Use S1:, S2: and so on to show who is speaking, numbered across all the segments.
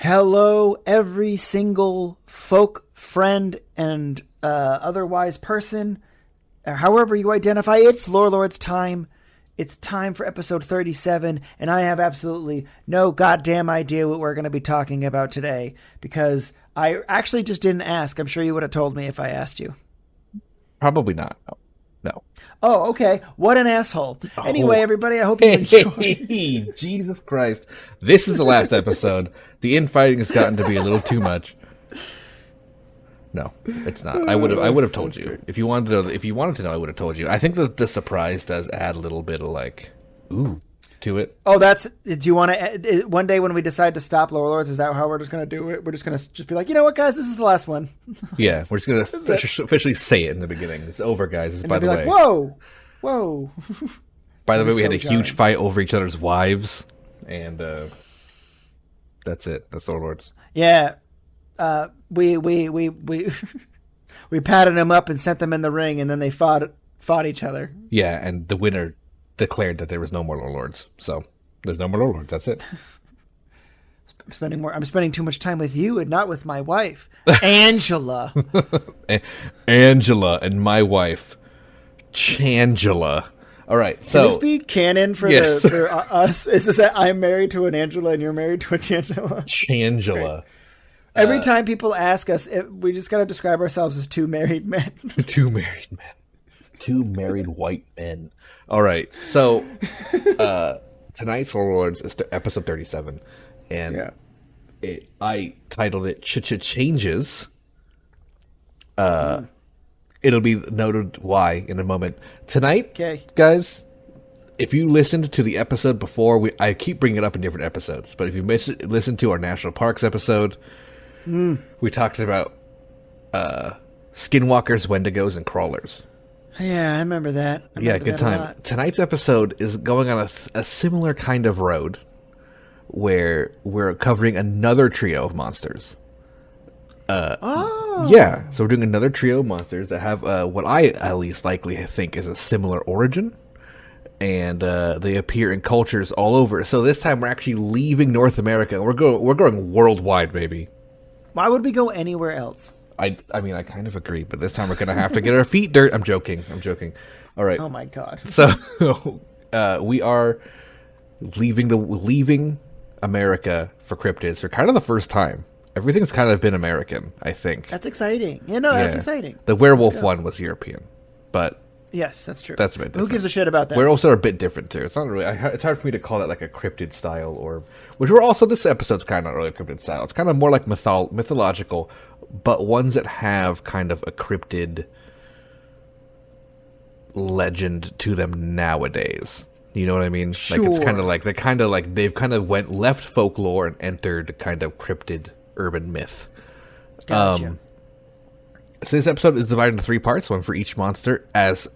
S1: Hello, every single folk, friend, and otherwise person, however you identify. It's Lord's time. It's time for episode 37, and I have absolutely no goddamn idea what we're going to be talking about today because I actually just didn't ask. I'm sure you would have told me if I asked you.
S2: Probably not. No.
S1: Oh, okay. What an asshole. Anyway, everybody, I hope you enjoyed.
S2: Jesus Christ. This is the last episode. The infighting has gotten to be a little too much. No, it's not. I would have told you. If you wanted to know, I would have told you. I think the surprise does add a little bit of ooh to it.
S1: Oh, do you want to, one day when we decide to stop Lower Lords, is that how we're just going to do it? We're just going to just be like, you know what, guys, this is the last one.
S2: Yeah, we're just going to officially say it in the beginning. It's over, guys. By the way.
S1: Whoa.
S2: By the way, we had a huge fight over each other's wives, and that's it. That's Lower Lords.
S1: Yeah. We we patted them up and sent them in the ring, and then they fought each other.
S2: Yeah, and the winner declared that there was no more Lower Lords. So there's no more Lower Lords. That's it.
S1: I'm spending too much time with you and not with my wife, Angela.
S2: Angela and my wife, Changela. All right. So
S1: can this be canon for
S2: yes.
S1: for us? Is this that I'm married to an Angela and you're married to a Changela?
S2: Changela.
S1: Right. Every time people ask us, we just got to describe ourselves as two married men.
S2: Two married men. Two married white men. All right. So tonight's Lower Lords is episode 37. And I titled it Changes. It'll be noted why in a moment. Tonight, guys, if you listened to the episode before, I keep bringing it up in different episodes, but if you listened to our National Parks episode, we talked about skinwalkers, wendigos, and crawlers.
S1: Yeah, I remember that.
S2: Good time. Tonight's episode is going on a similar kind of road where we're covering another trio of monsters. Yeah, so we're doing another trio of monsters that have what I at least likely think is a similar origin. And they appear in cultures all over. So this time we're actually leaving North America. We're going worldwide, baby.
S1: Why would we go anywhere else?
S2: I mean, I kind of agree, but this time we're going to have to get our feet dirty. I'm joking. All right.
S1: Oh, my God.
S2: So we are leaving America for cryptids for kind of the first time. Everything's kind of been American, I think.
S1: That's exciting. That's exciting.
S2: The werewolf one was European, but...
S1: Yes, that's true.
S2: That's a bit different.
S1: Who gives a shit about that?
S2: We're also a bit different too. It's not really. It's hard for me to call that like a cryptid style, which we're also. This episode's kind of not really a cryptid style. It's kind of more like mythological, but ones that have kind of a cryptid legend to them nowadays. You know what I mean?
S1: Sure.
S2: Like it's kind of like they've kind of left folklore and entered kind of cryptid urban myth.
S1: Gotcha.
S2: So this episode is divided into 3 parts, one for each monster, as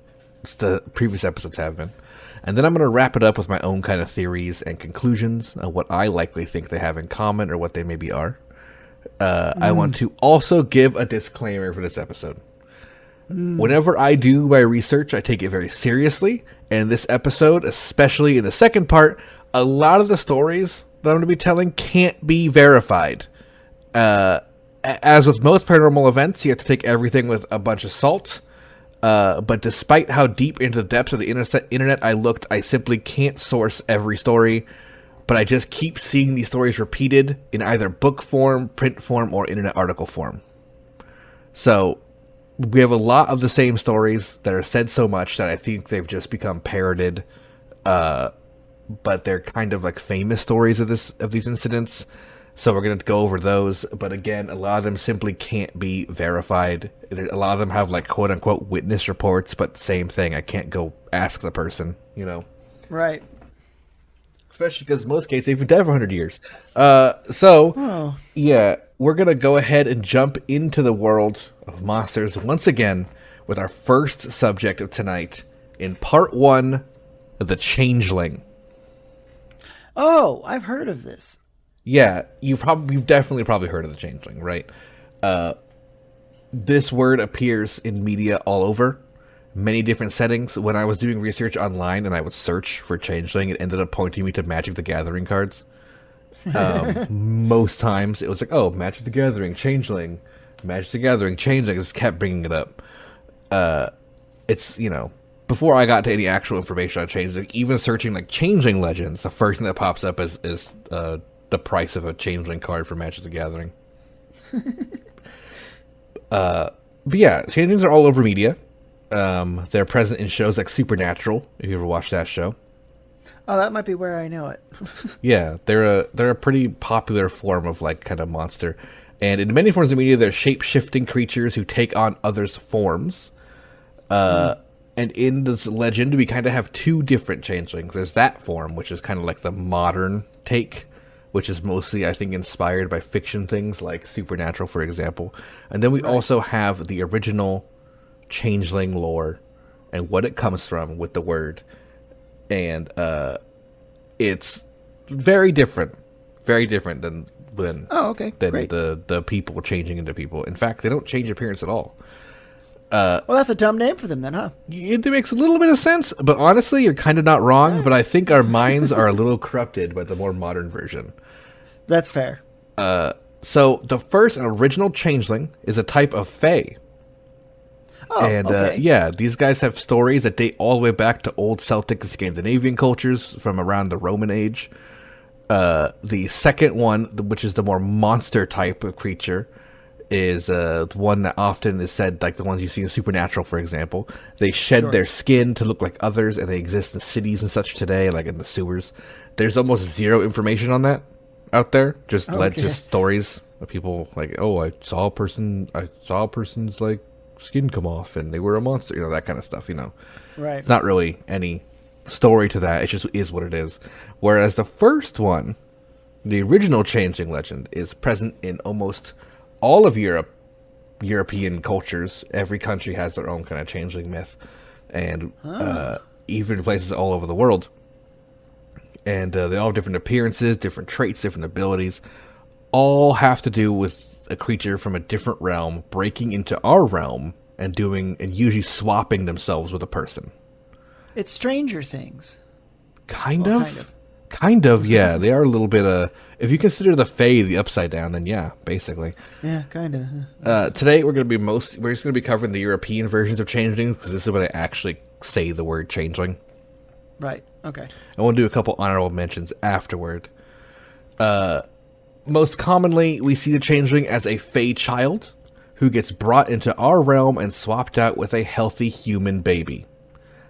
S2: the previous episodes have been. And then I'm going to wrap it up with my own kind of theories and conclusions of what I likely think they have in common or what they maybe are. I want to also give a disclaimer for this episode. Whenever I do my research, I take it very seriously. And in this episode, especially in the second part, a lot of the stories that I'm going to be telling can't be verified. As with most paranormal events, you have to take everything with a bunch of salt. But despite how deep into the depths of the internet I looked, I simply can't source every story. But I just keep seeing these stories repeated in either book form, print form, or internet article form. So we have a lot of the same stories that are said so much that I think they've just become parroted. But they're kind of like famous stories of these incidents. So we're going to go over those, but again, a lot of them simply can't be verified. A lot of them have like quote-unquote witness reports, but same thing. I can't go ask the person, you know?
S1: Right.
S2: Especially because in most cases, they've been dead for 100 years. Yeah, we're going to go ahead and jump into the world of monsters once again with our first subject of tonight in part 1, the Changeling.
S1: Oh, I've heard of this.
S2: Yeah, you've definitely heard of the Changeling, right? This word appears in media all over. many different settings. When I was doing research online and I would search for Changeling, it ended up pointing me to Magic the Gathering cards. Most times it was like, oh, Magic the Gathering, Changeling, Magic the Gathering, Changeling. I just kept bringing it up. It's, before I got to any actual information on Changeling, even searching like Changeling Legends, the first thing that pops up is the price of a Changeling card for Magic the Gathering. But yeah, Changelings are all over media. They're present in shows like Supernatural, if you ever watched that show.
S1: Oh, that might be where I know it.
S2: Yeah, they're a pretty popular form of like kind of monster. And in many forms of media, they're shape-shifting creatures who take on others' forms. And in this legend, we kind of have two different changelings. There's that form, which is kind of like the modern take, which is mostly, I think, inspired by fiction things like Supernatural, for example. And then we also have the original changeling lore and what it comes from with the word. And it's very different than the people changing into people. In fact, they don't change appearance at all.
S1: Well, that's a dumb name for them then, huh?
S2: It makes a little bit of sense, but honestly, you're kind of not wrong. But I think our minds are a little corrupted by the more modern version.
S1: That's fair.
S2: So the first and original changeling is a type of fae.
S1: Oh,
S2: and
S1: okay.
S2: these guys have stories that date all the way back to old Celtic and Scandinavian cultures from around the Roman age. The second one, which is the more monster type of creature, is one that often is said, like the ones you see in Supernatural, for example. They shed their skin to look like others, and they exist in cities and such today, like in the sewers. There's almost zero information on that out there. Just stories of people like, oh, I saw a person's like skin come off, and they were a monster. That kind of stuff.
S1: Right.
S2: It's not really any story to that. It just is what it is. Whereas the first one, the original Changeling legend, is present in almost all of European cultures. Every country has their own kind of changeling myth, and even places all over the world. And they all have different appearances, different traits, different abilities. All have to do with a creature from a different realm breaking into our realm and usually swapping themselves with a person.
S1: It's Stranger Things.
S2: Kind of, yeah. They are a little bit, if you consider the Fae the upside down, then yeah, basically.
S1: Yeah, kind of.
S2: Today we're just going to be covering the European versions of changelings, because this is where they actually say the word changeling.
S1: Right, okay.
S2: I want to do a couple honorable mentions afterward. Most commonly, we see the changeling as a Fae child who gets brought into our realm and swapped out with a healthy human baby.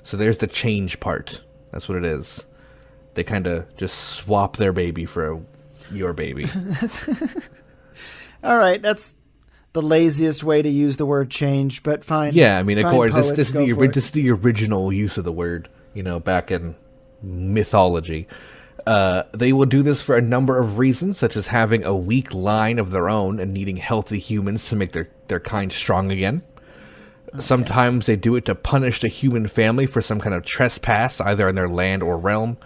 S2: So there's the change part. That's what it is. They kind of just swap their baby for your baby.
S1: All right, that's the laziest way to use the word change, but fine.
S2: Yeah, I mean, of course, this is
S1: the
S2: original use of the word, back in mythology. They will do this for a number of reasons, such as having a weak line of their own and needing healthy humans to make their kind strong again. Okay. Sometimes they do it to punish the human family for some kind of trespass, either in their land or realm.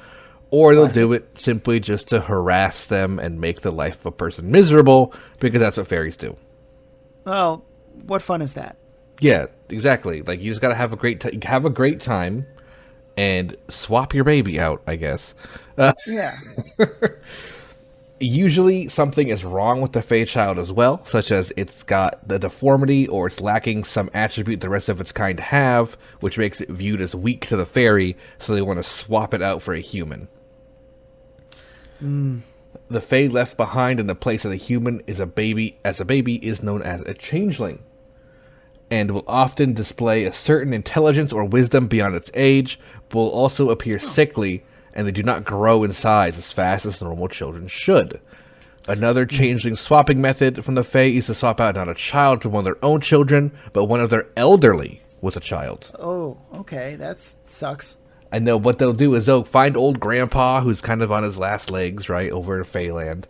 S2: Or they'll do it simply just to harass them and make the life of a person miserable, because that's what fairies do.
S1: Well, what fun is that?
S2: Yeah, exactly. Like, you just gotta have a great time and swap your baby out, I guess.
S1: Yeah.
S2: Usually something is wrong with the Fae child as well, such as it's got the deformity or it's lacking some attribute the rest of its kind have, which makes it viewed as weak to the fairy, so they want to swap it out for a human. The Fae left behind in the place of the human is a baby is known as a changeling, and will often display a certain intelligence or wisdom beyond its age, but will also appear sickly, and they do not grow in size as fast as normal children should. Another changeling swapping method from the Fae is to swap out not a child to one of their own children, but one of their elderly with a child.
S1: Oh, okay, that sucks.
S2: And what they'll do is they'll find old grandpa who's kind of on his last legs, right, over in Faeland,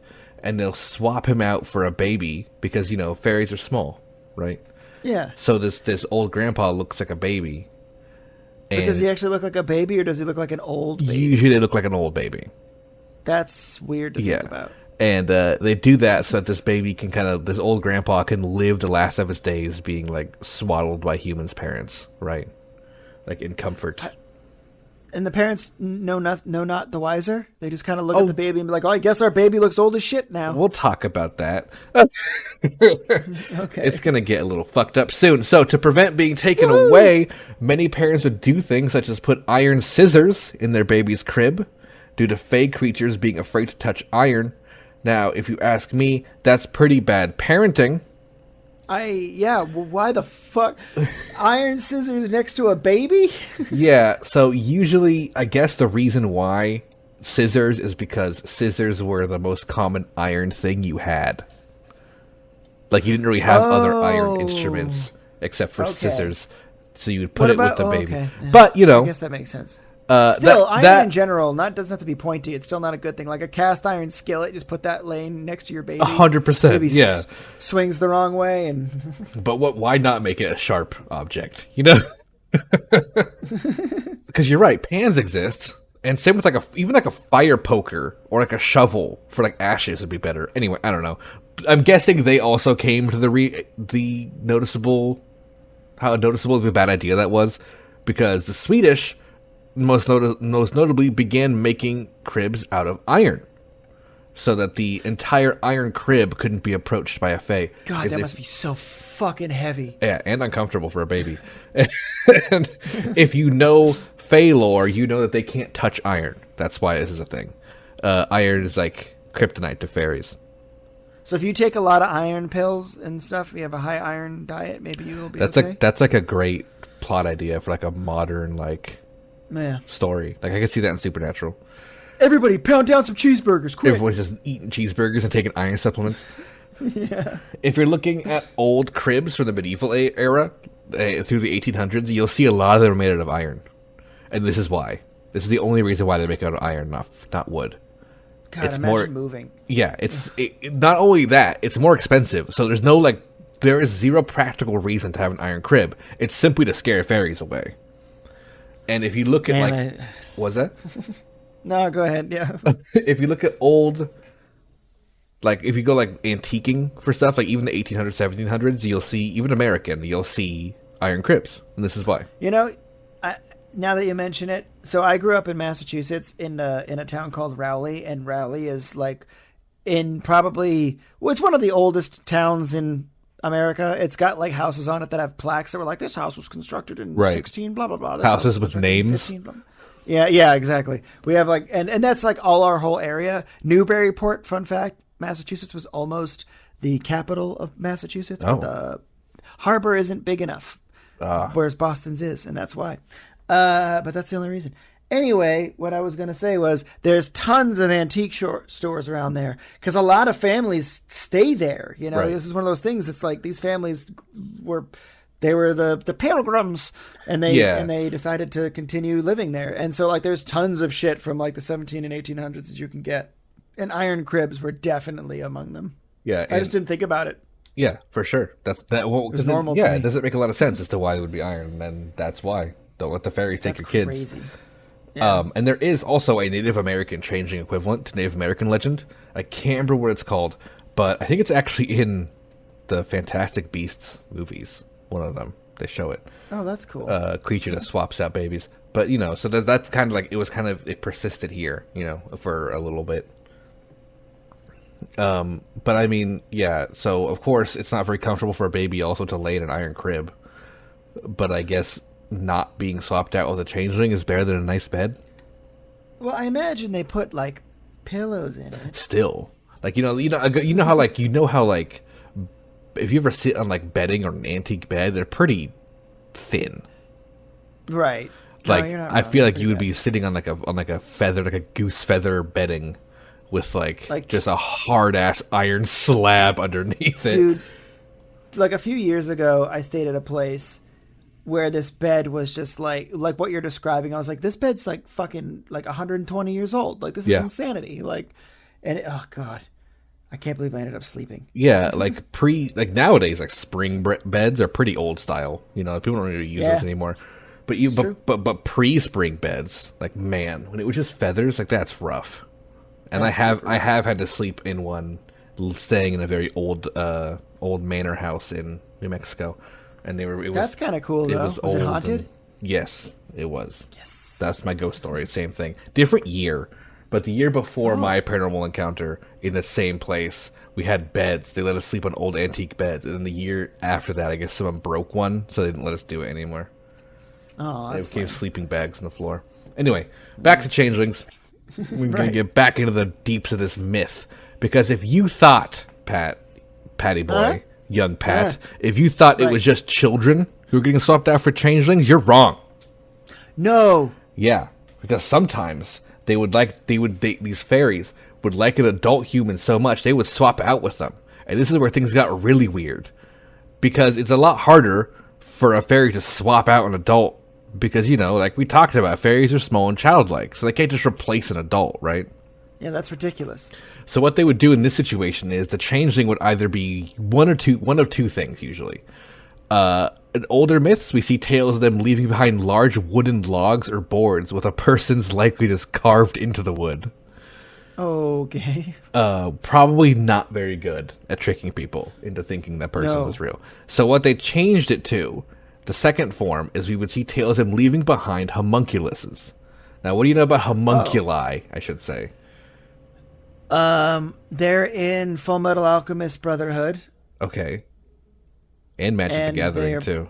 S2: and they'll swap him out for a baby, because, fairies are small, right?
S1: Yeah.
S2: So this old grandpa looks like a baby.
S1: But does he actually look like a baby, or does he look like an old baby?
S2: Usually they look like an old baby.
S1: That's weird to think about.
S2: And they do that so that this old grandpa can live the last of his days being, like, swaddled by humans' parents, right? Like, in comfort.
S1: And the parents know not the wiser. They just kind of look at the baby and be like, "Oh, I guess our baby looks old as shit now."
S2: We'll talk about that.
S1: Okay.
S2: It's gonna get a little fucked up soon. So to prevent being taken away, many parents would do things such as put iron scissors in their baby's crib due to fey creatures being afraid to touch iron. Now, if you ask me, that's pretty bad parenting.
S1: Why the fuck? Iron scissors next to a baby?
S2: Yeah, so usually, I guess the reason why scissors is because scissors were the most common iron thing you had. Like, you didn't really have other iron instruments except for scissors, so you would put it with the baby.
S1: Okay.
S2: But, you know...
S1: I guess that makes sense. Still, iron in general doesn't have to be pointy. It's still not a good thing. Like a cast iron skillet, just put that laying next to your baby.
S2: 100%,
S1: baby
S2: yeah.
S1: Swings the wrong way, and
S2: but why not make it a sharp object? You know, because you're right. Pans exist, and same with even a fire poker or like a shovel for like ashes would be better. Anyway, I don't know. I'm guessing they also came to the noticeable how noticeable of a bad idea that was, because the Swedish most notably began making cribs out of iron, so that the entire iron crib couldn't be approached by a fae.
S1: God, that must be so fucking heavy.
S2: Yeah, and uncomfortable for a baby. And if you know fae lore, you know that they can't touch iron. That's why this is a thing. Iron is like kryptonite to fairies.
S1: So if you take a lot of iron pills and stuff, you have a high iron diet, maybe you will be okay?
S2: That's like a great plot idea for like a modern story. Like I could see that in Supernatural.
S1: Everybody pound down some cheeseburgers, quick.
S2: Everyone's just eating cheeseburgers and taking iron supplements.
S1: Yeah.
S2: If you're looking at old cribs from the medieval era, through the 1800s, you'll see a lot of them are made out of iron. And this is why. This is the only reason why they make it out of iron, not wood.
S1: God,
S2: it's
S1: imagine moving.
S2: Yeah, not only that, it's more expensive. So there is zero practical reason to have an iron crib. It's simply to scare fairies away. And if you look at what's that?
S1: No, go ahead. Yeah.
S2: If you look at old, like if you go like antiquing for stuff, like even the 1800s, 1700s, you'll see, even American, you'll see iron cribs, and this is why.
S1: You know, now that you mention it, so I grew up in Massachusetts in a town called Rowley, and Rowley is like it's one of the oldest towns in America. It's got like houses on it that have plaques that were like, this house was constructed in 16 blah blah blah. This
S2: houses with names.
S1: 15, blah, blah. Yeah, exactly. We have like and that's like all our whole area. Newburyport, fun fact, Massachusetts was almost the capital of Massachusetts, but the harbor isn't big enough. Whereas Boston's is, and that's why. But that's the only reason. Anyway, what I was going to say was there's tons of antique stores around there because a lot of families stay there. You know, This is one of those things. It's like these families were the pilgrims, and they decided to continue living there. And so like there's tons of shit from like the 17 and 1800s that you can get, and iron cribs were definitely among them.
S2: Yeah,
S1: I just didn't think about it.
S2: Yeah, for sure. That's
S1: normal.
S2: Yeah, it doesn't make a lot of sense as to why it would be iron, and that's why. Don't let the fairies take your kids.
S1: Crazy. Yeah.
S2: And there is also a Native American changeling equivalent to Native American legend. I can't remember what it's called, but I think it's actually in the Fantastic Beasts movies. One of them, they show it.
S1: Oh, that's cool.
S2: Creature that swaps out babies. But, so that's kind of like, it persisted here, for a little bit. But I mean, yeah, so of course it's not very comfortable for a baby also to lay in an iron crib. But I guess not being swapped out with a changeling is better than a nice bed.
S1: Well, I imagine they put like pillows in it.
S2: Still, like how if you ever sit on like bedding or an antique bed, they're pretty thin.
S1: Right.
S2: Like I feel like you would be sitting on like a feather, like a goose feather bedding with like just a hard ass iron slab underneath it.
S1: Dude, like a few years ago, I stayed at a place where this bed was just like what you're describing. I was like, this bed's like fucking like 120 years old. Like this is insanity. Oh God, I can't believe I ended up sleeping.
S2: Yeah, like nowadays, like spring beds are pretty old style. People don't really use those anymore. But pre-spring beds, like man, when it was just feathers, like that's rough. And I have had to sleep in one, staying in a very old manor house in New Mexico. And
S1: that's kind of cool, though. Was it haunted?
S2: Yes, it was.
S1: Yes.
S2: That's my ghost story. Same thing. Different year. But the year before my paranormal encounter in the same place, we had beds. They let us sleep on old antique beds. And then the year after that, I guess someone broke one, so they didn't let us do it anymore.
S1: Oh,
S2: They became sleeping bags on the floor. Anyway, back to Changelings. We're going to get back into the deeps of this myth. Because if you thought, Patty boy, young Pat, if you thought it was just children who were getting swapped out for Changelings, you're wrong.
S1: No.
S2: Yeah, because sometimes these fairies would like an adult human so much they would swap out with them. And this is where things got really weird. Because it's a lot harder for a fairy to swap out an adult. Because, like we talked about, fairies are small and childlike. So they can't just replace an adult, right?
S1: Yeah, that's ridiculous.
S2: So what they would do in this situation is the changeling would either be one of two things usually. In older myths, we see tales of them leaving behind large wooden logs or boards with a person's likeness carved into the wood.
S1: Okay.
S2: Probably not very good at tricking people into thinking that person was real. So what they changed it to, the second form, is we would see tales of them leaving behind homunculuses. Now, what do you know about homunculi, I should say?
S1: They're in Full Metal Alchemist Brotherhood.
S2: Okay. And Magic the Gathering too.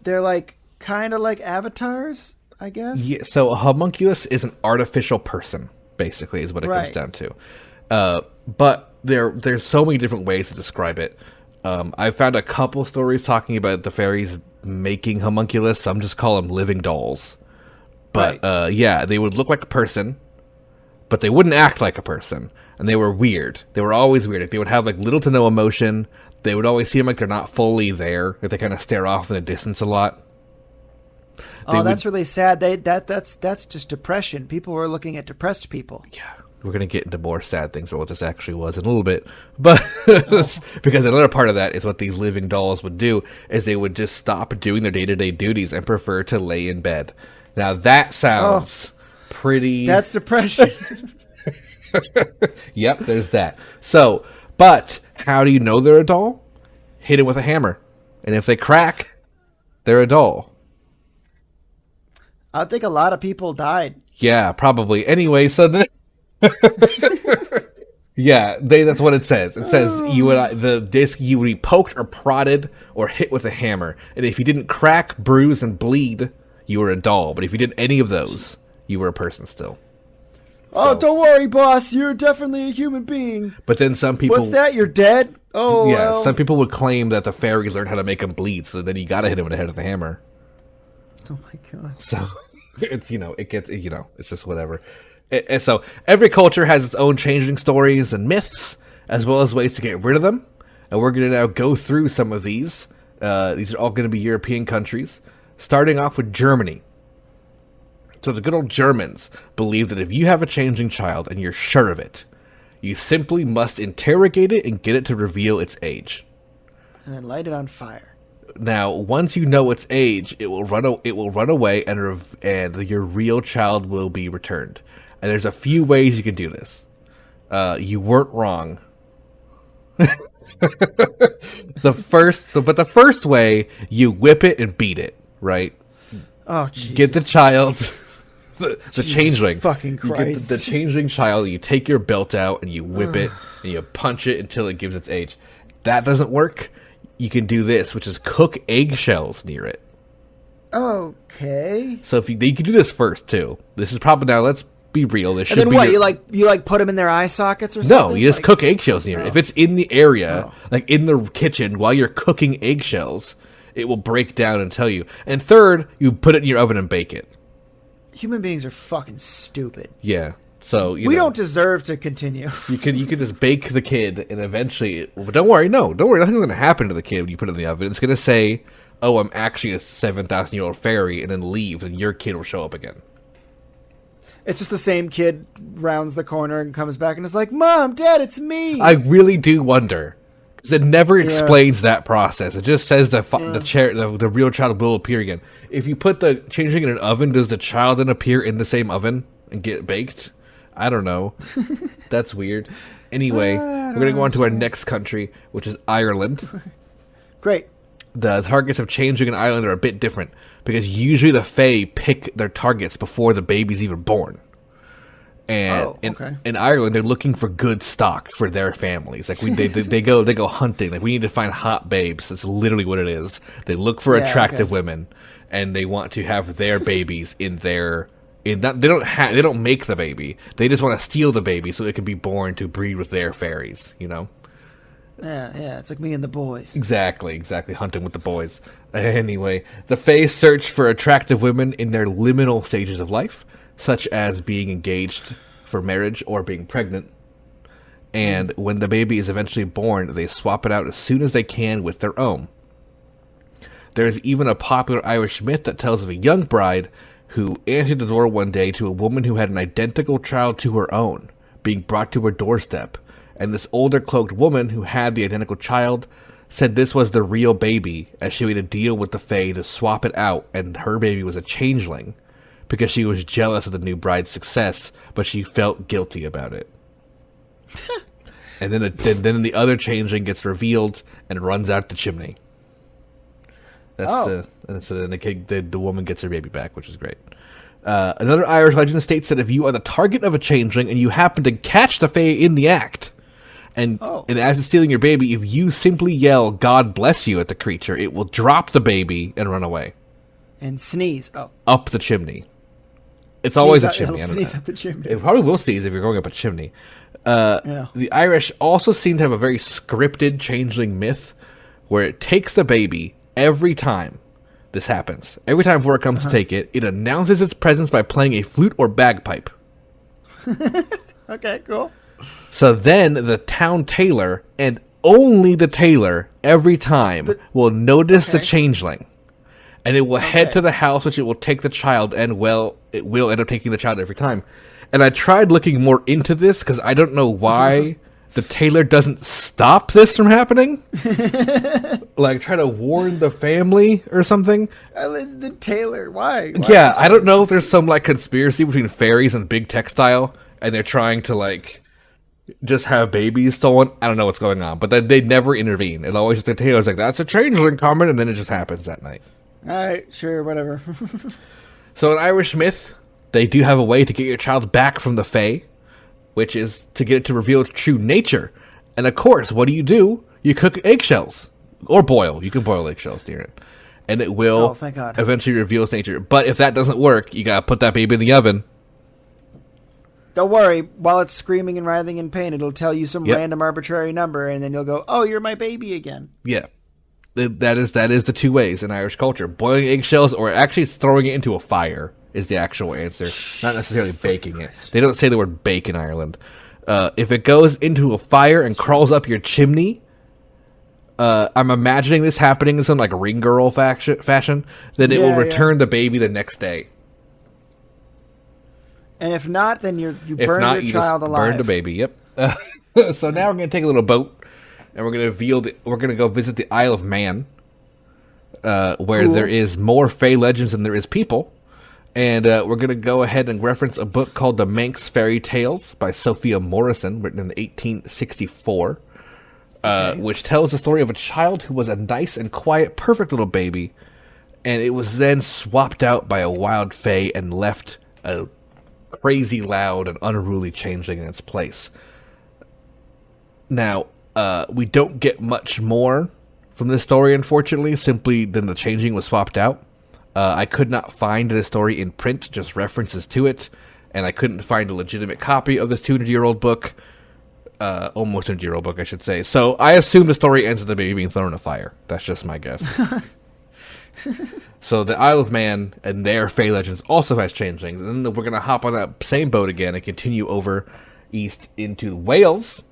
S1: They're like kind of like avatars, I guess.
S2: Yeah. So a homunculus is an artificial person, basically, is what it comes down to. But there's so many different ways to describe it. I found a couple stories talking about the fairies making homunculus. Some just call them living dolls. But they would look like a person, but they wouldn't act like a person. And they were weird. They were always weird. Like, they would have like little to no emotion. They would always seem like they're not fully there. Like, they kind of stare off in the distance a lot.
S1: That's really sad. That's just depression. People were looking at depressed people.
S2: Yeah, we're gonna get into more sad things about what this actually was in a little bit, but because another part of that is what these living dolls would do is they would just stop doing their day-to-day duties and prefer to lay in bed. Now that sounds pretty.
S1: That's depression.
S2: Yep, there's that. So, but how do you know they're a doll? Hit it with a hammer. And if they crack, they're a doll.
S1: I think a lot of people died.
S2: Yeah, probably. Anyway, so then... that's what it says. It says the disc you would be poked or prodded or hit with a hammer. And if you didn't crack, bruise, and bleed, you were a doll. But if you did any of those, you were a person still.
S1: Oh, don't worry, boss. You're definitely a human being.
S2: But then some people...
S1: What's that? You're dead? Oh,
S2: yeah.
S1: well.
S2: Some people would claim that the fairies learned how to make them bleed, so then you gotta hit him in the head with a hammer.
S1: Oh, my God.
S2: So, it's just whatever. And so, every culture has its own changing stories and myths, as well as ways to get rid of them. And we're going to now go through some of these. These are all going to be European countries, starting off with Germany. So the good old Germans believe that if you have a changing child and you're sure of it, you simply must interrogate it and get it to reveal its age.
S1: And then light it on fire.
S2: Now, once you know its age, it will run away, and your real child will be returned. And there's a few ways you can do this. You weren't wrong. The first way, you whip it and beat it, right?
S1: Oh, Jesus.
S2: Get the child, the changeling.
S1: Fucking Christ.
S2: You get the changeling child, you take your belt out and you whip it and you punch it until it gives its age. That doesn't work. You can do this, which is cook eggshells near it.
S1: Okay.
S2: So you can do this first too. This is probably, now let's be real. This should
S1: and then
S2: be
S1: what? You put them in their eye sockets or something?
S2: No, you just cook eggshells near it. If it's in the area, like in the kitchen, while you're cooking eggshells, it will break down and tell you. And third, you put it in your oven and bake it.
S1: Human beings are fucking stupid.
S2: Yeah. So
S1: we don't deserve to continue.
S2: You could just bake the kid, and eventually, don't worry, nothing's going to happen to the kid when you put it in the oven. It's going to say, "Oh, I'm actually a 7,000-year-old fairy," and then leave, and your kid will show up again.
S1: It's just the same kid rounds the corner and comes back and is like, "Mom, Dad, it's me."
S2: I really do wonder, because it never explains that process. It just says the real child will appear again. If you put the changeling in an oven, does the child then appear in the same oven and get baked? I don't know. That's weird. Anyway, we're going to go on to our next country, which is Ireland.
S1: Great.
S2: the targets of Changeling and Island are a bit different because usually the Fae pick their targets before the baby's even born. And in Ireland, they're looking for good stock for their families. Like they go hunting. Like we need to find hot babes. That's literally what it is. They look for attractive women, and they want to have their babies in their. They don't make the baby. They just want to steal the baby so it can be born to breed with their fairies. You know.
S1: Yeah. It's like me and the boys.
S2: Exactly. Hunting with the boys. Anyway, the Fae search for attractive women in their liminal stages of life, such as being engaged for marriage or being pregnant. And when the baby is eventually born, they swap it out as soon as they can with their own. There is even a popular Irish myth that tells of a young bride who answered the door one day to a woman who had an identical child to her own, being brought to her doorstep. And this older cloaked woman who had the identical child said this was the real baby, as she made a deal with the Fae to swap it out, and her baby was a changeling, because she was jealous of the new bride's success, but she felt guilty about it. And then the other changeling gets revealed and runs out the chimney. And so then the woman gets her baby back, which is great. Another Irish legend states that if you are the target of a changeling and you happen to catch the Fae in the act, and as it's stealing your baby, if you simply yell "God bless you" at the creature, it will drop the baby and run away.
S1: And sneeze.
S2: Up the chimney. It's always a chimney.
S1: Sneeze up the chimney.
S2: It probably will sneeze if you're going up a chimney. The Irish also seem to have a very scripted changeling myth where it takes the baby every time this happens. Every time Vora comes to take it, it announces its presence by playing a flute or bagpipe.
S1: Okay, cool.
S2: So then the town tailor, and only the tailor, every time will notice the changeling. And it will head to the house, which it will take the child, and, well, it will end up taking the child every time. And I tried looking more into this, because I don't know why the tailor doesn't stop this from happening. Like, try to warn the family or something.
S1: The tailor, why?
S2: Yeah, I don't know if there's some, like, conspiracy between fairies and big textile, and they're trying to, like, just have babies stolen. I don't know what's going on, but they never intervene. It always just the tailor's like, that's a changeling coming, and then it just happens that night.
S1: Alright, sure, whatever.
S2: So in Irish myth, they do have a way to get your child back from the Fae, which is to get it to reveal its true nature. And of course, what do? You cook eggshells. Or boil. You can boil eggshells, dear. And it will eventually reveal its nature. But if that doesn't work, you gotta put that baby in the oven.
S1: Don't worry, while it's screaming and writhing in pain, it'll tell you some random arbitrary number, and then you'll go, oh, you're my baby again.
S2: Yeah. That is the two ways in Irish culture. Boiling eggshells or actually throwing it into a fire is the actual answer. Not necessarily baking it. They don't say the word bake in Ireland. If it goes into a fire and crawls up your chimney, I'm imagining this happening in some like ring girl fashion, then it will return the baby the next day.
S1: And if not, then you burn your child alive.
S2: Burn the baby. Yep. So now we're gonna take a little boat, and we're gonna go visit the Isle of Man, where there is more Fey legends than there is people, and we're gonna go ahead and reference a book called The Manx Fairy Tales by Sophia Morrison, written in 1864, which tells the story of a child who was a nice and quiet, perfect little baby, and it was then swapped out by a wild Fey and left a crazy loud and unruly changeling in its place. Now, we don't get much more from this story, unfortunately, simply then the changing was swapped out. I could not find the story in print, just references to it, and I couldn't find a legitimate copy of this 200-year-old book. Almost 200-year-old book, I should say. So I assume the story ends with the baby being thrown in a fire. That's just my guess. So the Isle of Man and their Fey legends also has changelings, and then we're going to hop on that same boat again and continue over east into Wales.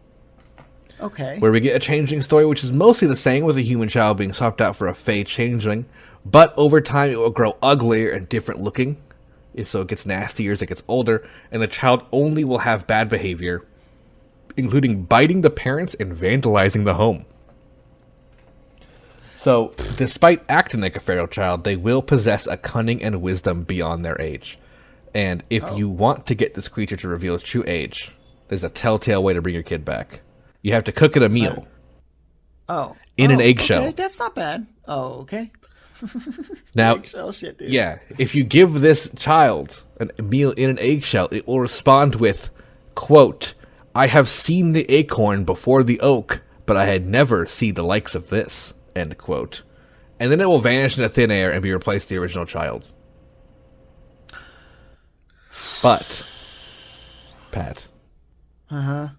S1: Okay.
S2: Where we get a changeling story, which is mostly the same, with a human child being swapped out for a Fey changeling, but over time it will grow uglier and different looking, so it gets nastier as it gets older, and the child only will have bad behavior, including biting the parents and vandalizing the home. So, despite acting like a feral child, they will possess a cunning and wisdom beyond their age. And if you want to get this creature to reveal its true age, there's a telltale way to bring your kid back. You have to cook it a meal.
S1: Oh.
S2: In an eggshell.
S1: Okay, that's not bad. Oh, okay.
S2: Now,
S1: eggshell shit, dude.
S2: yeah, if you give this child a meal in an eggshell, it will respond with, quote, "I have seen the acorn before the oak, but I had never seen the likes of this," end quote. And then it will vanish into thin air and be replaced with the original child. But, Pat,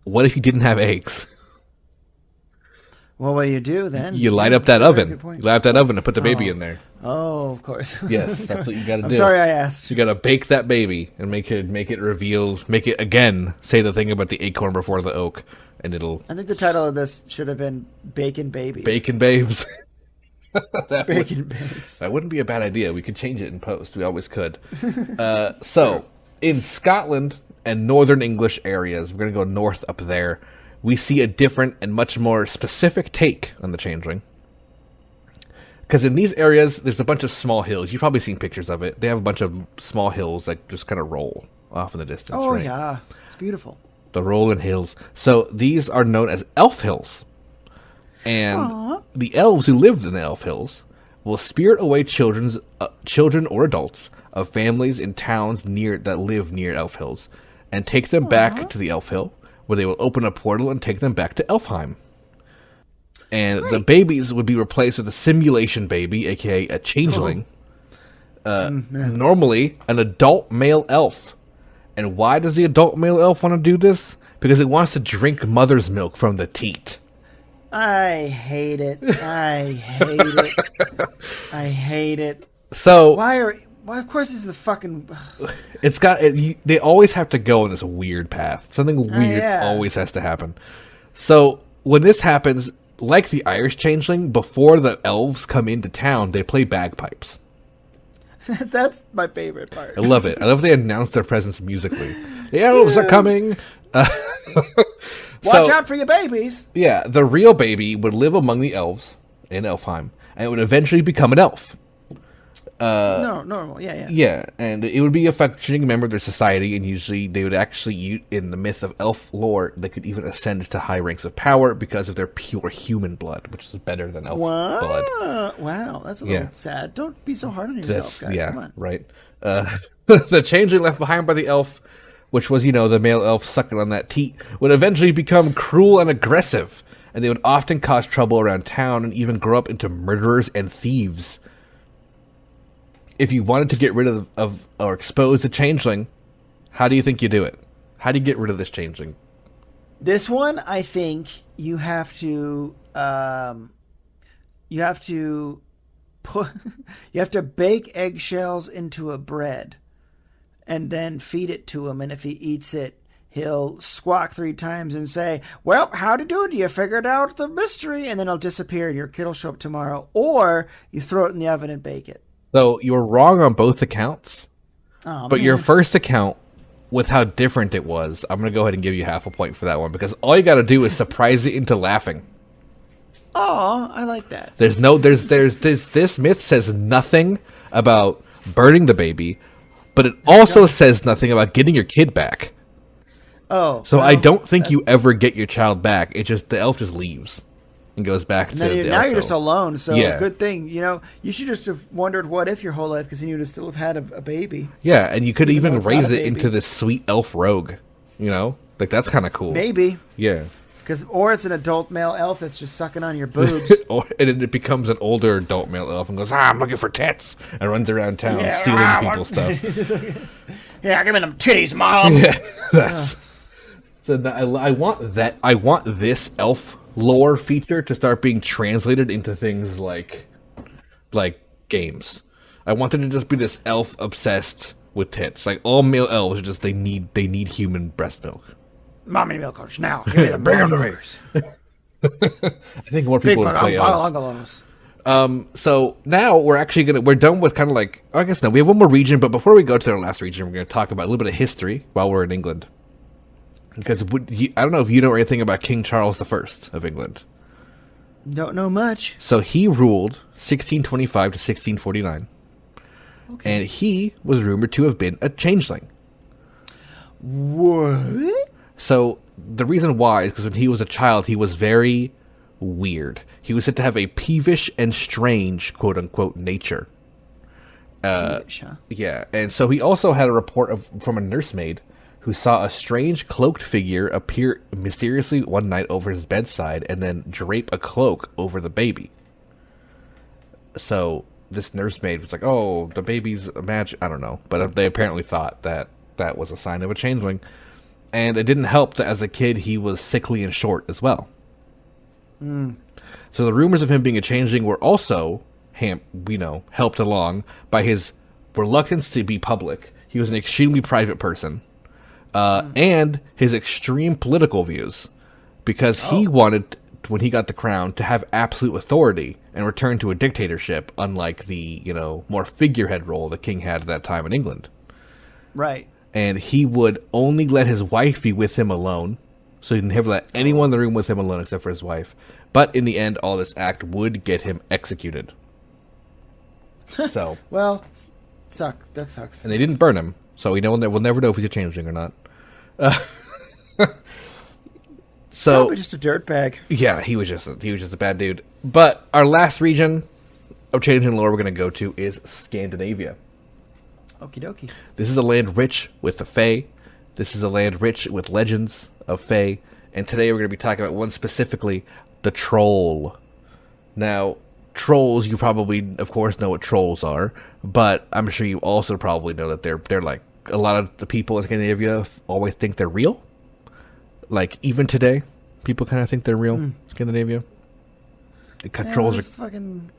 S2: what if you didn't have eggs?
S1: Well, what do you do then?
S2: You light up that oven. You light up that oven and put the baby in there.
S1: Oh, of course.
S2: Yes, that's what you got to do.
S1: I'm sorry I asked.
S2: You got to bake that baby and make it reveal, make it again say the thing about the acorn before the oak, and it'll.
S1: I think the title of this should have been Bacon Babies.
S2: Bacon Babes.
S1: Bacon Babes.
S2: That wouldn't be a bad idea. We could change it in post. We always could. So, in Scotland and northern English areas, we're going to go north up there, we see a different and much more specific take on the changeling. Because in these areas, there's a bunch of small hills. You've probably seen pictures of it. They have a bunch of small hills that just kind of roll off in the distance.
S1: Oh,
S2: right?
S1: yeah. It's beautiful.
S2: The rolling hills. So these are known as elf hills. And the elves who lived in the elf hills will spirit away children or adults of families in towns that live near elf hills and take them back to the elf hill, where they will open a portal and take them back to Elfheim. And the babies would be replaced with a simulation baby, aka a changeling. Normally, an adult male elf. And why does the adult male elf want to do this? Because it wants to drink mother's milk from the teat.
S1: I hate it. I hate it. I hate it.
S2: So
S1: why? Of course, this is the fucking.
S2: It's got. They always have to go on this weird path. Something weird always has to happen. So when this happens, like the Irish changeling, before the elves come into town, they play bagpipes.
S1: That's my favorite part.
S2: I love it. I love they announce their presence musically. The elves are coming.
S1: Watch out for your babies. Yeah,
S2: the real baby would live among the elves in Elfheim, and it would eventually become an elf.
S1: Normal. Yeah.
S2: Yeah, and it would be a functioning member of their society, and usually they would actually, in the myth of elf lore, they could even ascend to high ranks of power because of their pure human blood, which is better than elf blood.
S1: Wow, that's a little sad. Don't be so hard on yourself, guys.
S2: Yeah,
S1: come on.
S2: Right. The changeling left behind by the elf, which was, the male elf sucking on that teat, would eventually become cruel and aggressive, and they would often cause trouble around town and even grow up into murderers and thieves. If you wanted to get rid of or expose the changeling, how do you think you do it? How do you get rid of this changeling?
S1: This one, I think you have to bake eggshells into a bread and then feed it to him, and if he eats it, he'll squawk 3 times and say, "Well, how'd you do? You figured out the mystery," and then he'll disappear and your kid will show up tomorrow. Or you throw it in the oven and bake it.
S2: So you were wrong on both accounts, but your first account, with how different it was, I'm going to go ahead and give you half a point for that one, because all you got to do is surprise it into laughing.
S1: Oh, I like that.
S2: This myth says nothing about burning the baby, but it also says nothing about getting your kid back.
S1: Oh,
S2: so I don't think you ever get your child back. It just, the elf just leaves and goes back to the elf.
S1: Now you're just alone, so a good thing. You should just have wondered what if your whole life, because then you would still have had a baby.
S2: Yeah, and you could even raise it into this sweet elf rogue. Like that's kind of cool.
S1: Maybe.
S2: Yeah.
S1: Or it's an adult male elf that's just sucking on your boobs.
S2: And it becomes an older adult male elf and goes, I'm looking for tits, and runs around town stealing people's stuff.
S1: Yeah, give me them titties, Mom.
S2: Yeah, so I want this elf lore feature to start being translated into things like games. I want it to just be this elf obsessed with tits. Like all male elves just they need human breast milk.
S1: Mommy milkers now. Give me the mommy milkers.
S2: I think more people would play elves. So now we're done with kind of like, I guess no, we have one more region, but before we go to our last region, we're going to talk about a little bit of history while we're in England. Because I don't know if you know anything about King Charles I of England.
S1: Don't know much.
S2: So he ruled 1625 to 1649. Okay. And he was rumored to have been a changeling.
S1: What?
S2: So the reason why is because when he was a child, he was very weird. He was said to have a peevish and strange, quote-unquote, nature.
S1: Peevish, huh?
S2: Yeah, and so he also had a report from a nursemaid who saw a strange cloaked figure appear mysteriously one night over his bedside and then drape a cloak over the baby. So this nursemaid was like, oh, the baby's magic. I don't know. But they apparently thought that that was a sign of a changeling. And it didn't help that as a kid he was sickly and short as well. So the rumors of him being a changeling were also, helped along by his reluctance to be public. He was an extremely private person. And his extreme political views. Because he wanted, when he got the crown, to have absolute authority and return to a dictatorship, unlike the, more figurehead role the king had at that time in England.
S1: Right.
S2: And he would only let his wife be with him alone. So he never let anyone in the room with him alone except for his wife. But in the end, all this act would get him executed. So.
S1: Well, that sucks.
S2: And they didn't burn him. So we'll never know if he's a changeling or not. So
S1: probably just a dirtbag.
S2: Yeah, he was just a bad dude. But our last region of changeling lore we're going to go to is Scandinavia.
S1: Okie dokie.
S2: This is a land rich with the Fae. This is a land rich with legends of Fae. And today we're going to be talking about one specifically, the troll. Now, trolls, you probably, of course, know what trolls are. But I'm sure you also probably know that they're like, a lot of the people in Scandinavia always think they're real. Like, even today, people kind of think they're real. Scandinavia. Trolls are
S1: fucking...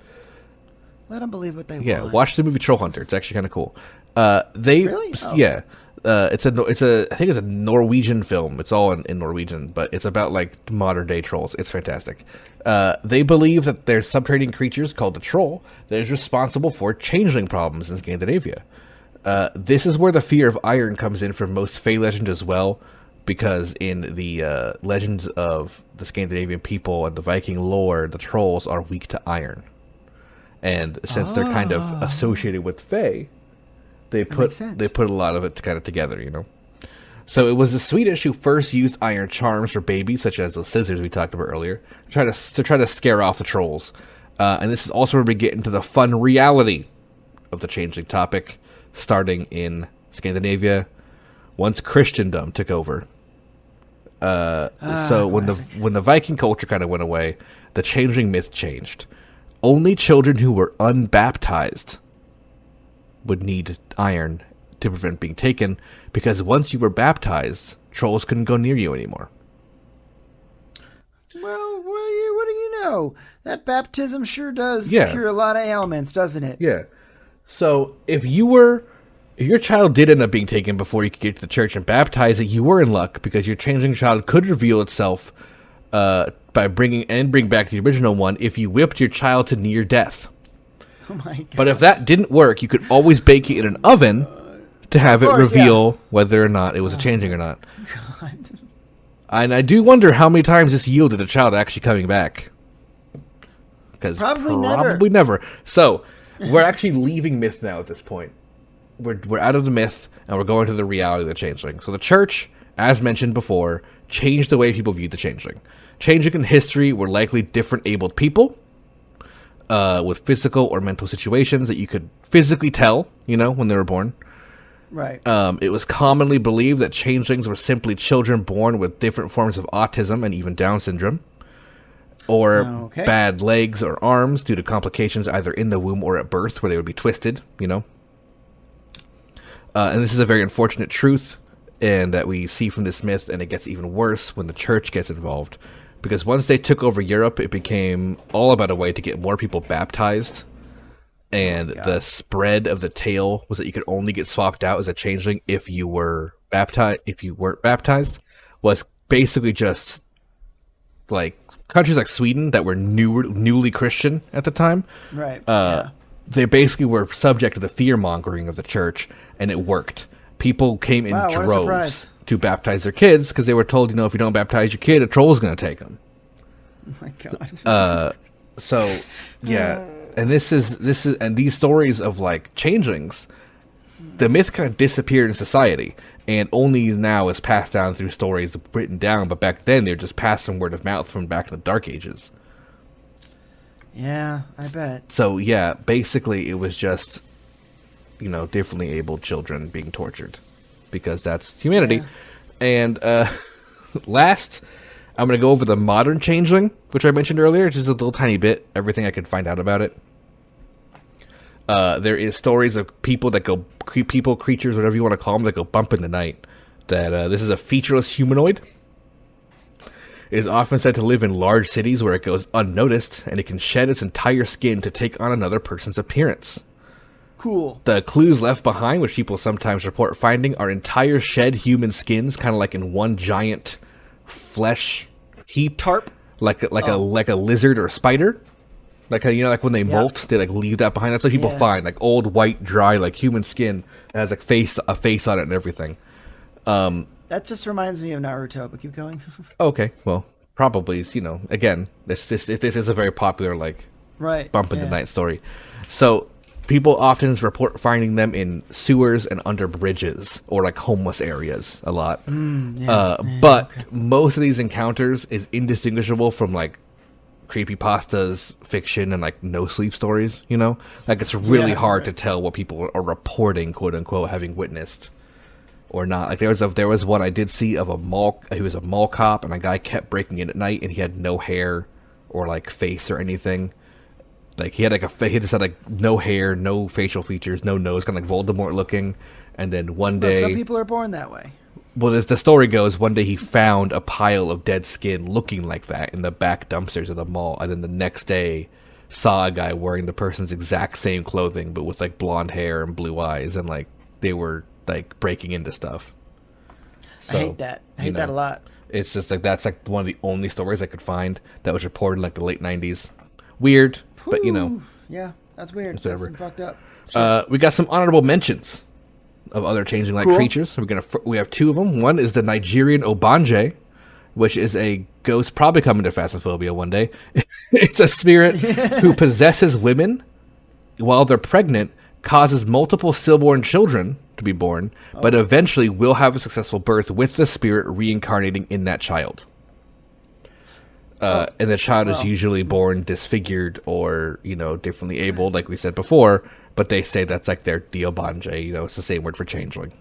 S1: Let them believe what they want.
S2: Yeah, watch the movie Troll Hunter. It's actually kind of cool.
S1: Really?
S2: Yeah. I think it's a Norwegian film. It's all in Norwegian, but it's about like modern day trolls. It's fantastic. They believe that there's subterranean creatures called the troll that is responsible for changeling problems in Scandinavia. This is where the fear of iron comes in for most Fae legends as well, because in the legends of the Scandinavian people and the Viking lore, the trolls are weak to iron. And since they're kind of associated with Fae, they put a lot of it kind of together, So it was the Swedish who first used iron charms for babies, such as those scissors we talked about earlier, to try to scare off the trolls. And this is also where we get into the fun reality of the changeling topic, starting in Scandinavia once Christendom took over. So when the Viking culture kind of went away, the changeling myth changed. Only children who were unbaptized would need iron to prevent being taken, because once you were baptized, trolls couldn't go near you anymore.
S1: Well, what do you know? That baptism sure does cure a lot of ailments, doesn't it?
S2: Yeah. So if your child did end up being taken before you could get to the church and baptize it, you were in luck, because your changeling child could reveal itself by bring back the original one if you whipped your child to near death.
S1: Oh my God.
S2: But if that didn't work, you could always bake it in an oven to have it reveal whether or not it was a changeling or not.
S1: God.
S2: And I do wonder how many times this yielded a child actually coming back. Because probably never. So we're actually leaving myth now at this point. We're out of the myth and we're going to the reality of the changeling. So the church, as mentioned before, changed the way people viewed the changeling. Changeling in history were likely different abled people with physical or mental situations that you could physically tell, when they were born.
S1: Right.
S2: It was commonly believed that changelings were simply children born with different forms of autism and even Down syndrome, or bad legs or arms due to complications either in the womb or at birth, where they would be twisted, And this is a very unfortunate truth, and that we see from this myth, and it gets even worse when the church gets involved. Because once they took over Europe, it became all about a way to get more people baptized. And the spread of the tale was that you could only get swapped out as a changeling if you were baptized. If you weren't baptized, was basically just like countries like Sweden that were newly Christian at the time.
S1: Right.
S2: They basically were subject to the fear mongering of the church, and it worked. People came in droves to baptize their kids because they were told, if you don't baptize your kid, a troll's going to take them.
S1: Oh my God.
S2: So yeah, and this is and these stories of like changelings, the myth kind of disappeared in society, and only now is passed down through stories written down. But back then, they're just passed from word of mouth from back in the Dark Ages.
S1: Yeah, I bet.
S2: So yeah, basically it was just, differently abled children being tortured, because that's humanity.
S1: Yeah.
S2: And last, I'm going to go over the modern changeling, which I mentioned earlier, just a little tiny bit, everything I could find out about it. There is stories of people that go, creatures, whatever you want to call them, that go bump in the night. That this is a featureless humanoid. It is often said to live in large cities where it goes unnoticed, and it can shed its entire skin to take on another person's appearance.
S1: Cool.
S2: The clues left behind, which people sometimes report finding, are entire shed human skins, kind of like in one giant flesh heap.
S1: Tarp?
S2: Like a lizard or a spider. Like when they molt, they leave that behind. That's what people find, like old white dry human skin that has a face on it and everything.
S1: That just reminds me of Naruto, but keep going.
S2: Okay, well, probably again, this is a very popular
S1: right
S2: bump in the night story. So people often report finding them in sewers and under bridges or homeless areas a lot. But most of these encounters is indistinguishable from creepypastas, fiction, and no sleep stories. It's really hard to tell what people are reporting, quote unquote, having witnessed or not. There was one I did see of he was a mall cop, and a guy kept breaking in at night, and he had no hair or face or anything. He had he just had no hair, no facial features, no nose, kind of Voldemort looking. And then one day,
S1: some people are born that way.
S2: Well, as the story goes, one day he found a pile of dead skin looking like that in the back dumpsters of the mall, and then the next day saw a guy wearing the person's exact same clothing, but with blonde hair and blue eyes, and they were breaking into stuff. So,
S1: I hate that. I hate that a lot.
S2: It's just that's one of the only stories I could find that was reported in the late 90s. Weird, but
S1: Yeah, that's weird.
S2: Whatever.
S1: That's fucked up. Sure.
S2: We got some honorable mentions of other changeling creatures. We have two of them. One is the Nigerian Obanje, which is a ghost, probably coming to Phasmophobia one day. It's a spirit who possesses women while they're pregnant, causes multiple stillborn children to be born, but eventually will have a successful birth with the spirit reincarnating in that child. And the child is usually born disfigured or, differently abled, like we said before, but they say that's their Diobanje, it's the same word for changeling.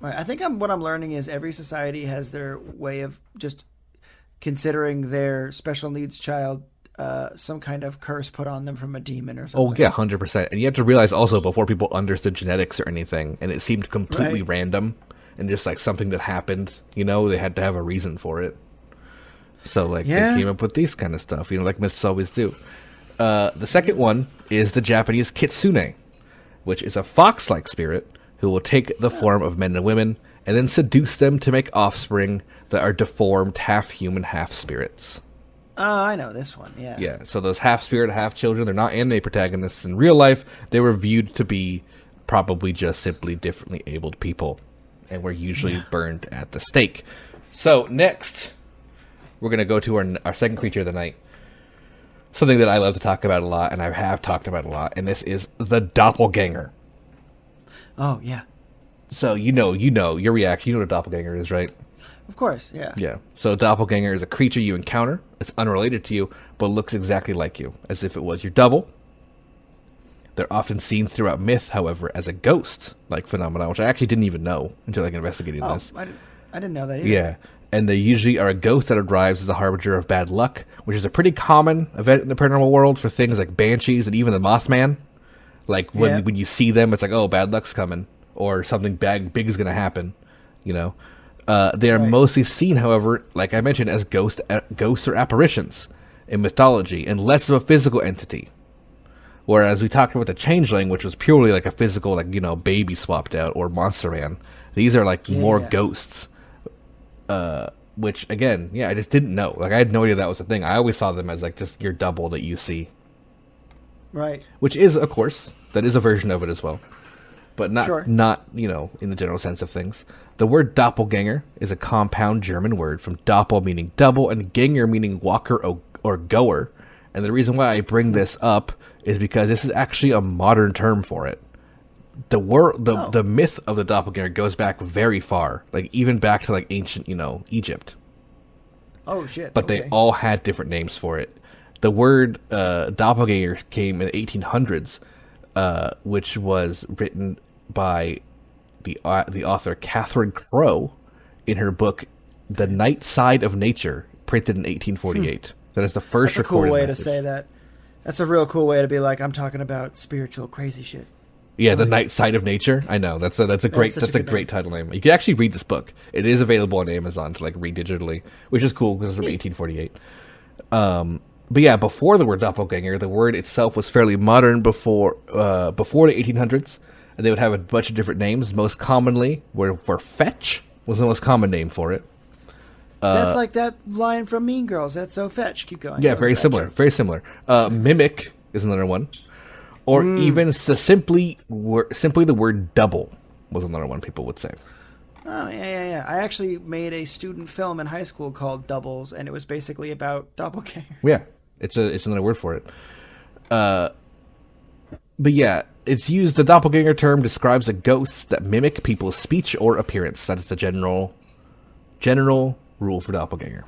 S1: Right. I think what I'm learning is every society has their way of just considering their special needs child some kind of curse put on them from a demon or something.
S2: Oh, yeah, 100%. And you have to realize also, before people understood genetics or anything, and it seemed completely random and just something that happened, they had to have a reason for it. So, they came up with these kind of stuff, like myths always do. The second one is the Japanese Kitsune, which is a fox-like spirit who will take the form of men and women and then seduce them to make offspring that are deformed half-human, half-spirits.
S1: Oh, I know this one, yeah.
S2: Yeah, so those half-spirit, half-children, they're not anime protagonists. In real life, they were viewed to be probably just simply differently abled people and were usually burned at the stake. So, next, we're going to go to our second creature of the night. Something that I love to talk about a lot, and I have talked about a lot, and this is the Doppelganger.
S1: Oh, yeah.
S2: So, your reaction. You know what a doppelganger is, right?
S1: Of course, yeah.
S2: Yeah. So a doppelganger is a creature you encounter. It's unrelated to you, but looks exactly like you, as if it was your double. They're often seen throughout myth, however, as a ghost-like phenomenon, which I actually didn't even know until investigating this.
S1: I didn't know that either.
S2: Yeah. And they usually are a ghost that arrives as a harbinger of bad luck, which is a pretty common event in the paranormal world for things like banshees and even the Mothman. When you see them, it's oh, bad luck's coming, or something big is going to happen, They are mostly seen, however, like I mentioned, as ghosts or apparitions in mythology, and less of a physical entity. Whereas we talked about the changeling, which was purely a physical, baby swapped out, or monster man. These are more ghosts. Which, again, I just didn't know. I had no idea that was a thing. I always saw them as just your double that you see.
S1: Right.
S2: Which is, of course, that is a version of it as well. But not in the general sense of things. The word doppelganger is a compound German word from doppel meaning double and ganger meaning walker or goer. And the reason why I bring this up is because this is actually a modern term for it. The myth of the doppelganger goes back very far, even back to ancient, Egypt.
S1: Oh shit!
S2: But they all had different names for it. The word doppelganger came in the 1800s, which was written by the author Catherine Crowe in her book The Night Side of Nature, printed in 1848. That is the first
S1: That's a cool
S2: recorded
S1: way
S2: message.
S1: to say that. That's a real cool way to be like, I'm talking about spiritual crazy shit.
S2: Yeah, The Night Side of Nature. I know that's a great title name. You can actually read this book. It is available on Amazon to like read digitally, which is cool because it's from 1848. But yeah, before the word doppelganger, the word itself was fairly modern before the 1800s, and they would have a bunch of different names. Most commonly, were fetch was the most common name for it.
S1: That's like that line from Mean Girls. That's so fetch. Keep going.
S2: Yeah, very similar. Very similar. Mimic is another one. Or even simply the word double was another one people would say.
S1: Oh, yeah. I actually made a student film in high school called Doubles, and it was basically about doppelgangers.
S2: Yeah, it's another word for it. But yeah, it's used. The doppelganger term describes a ghost that mimic people's speech or appearance. That is the general rule for doppelganger.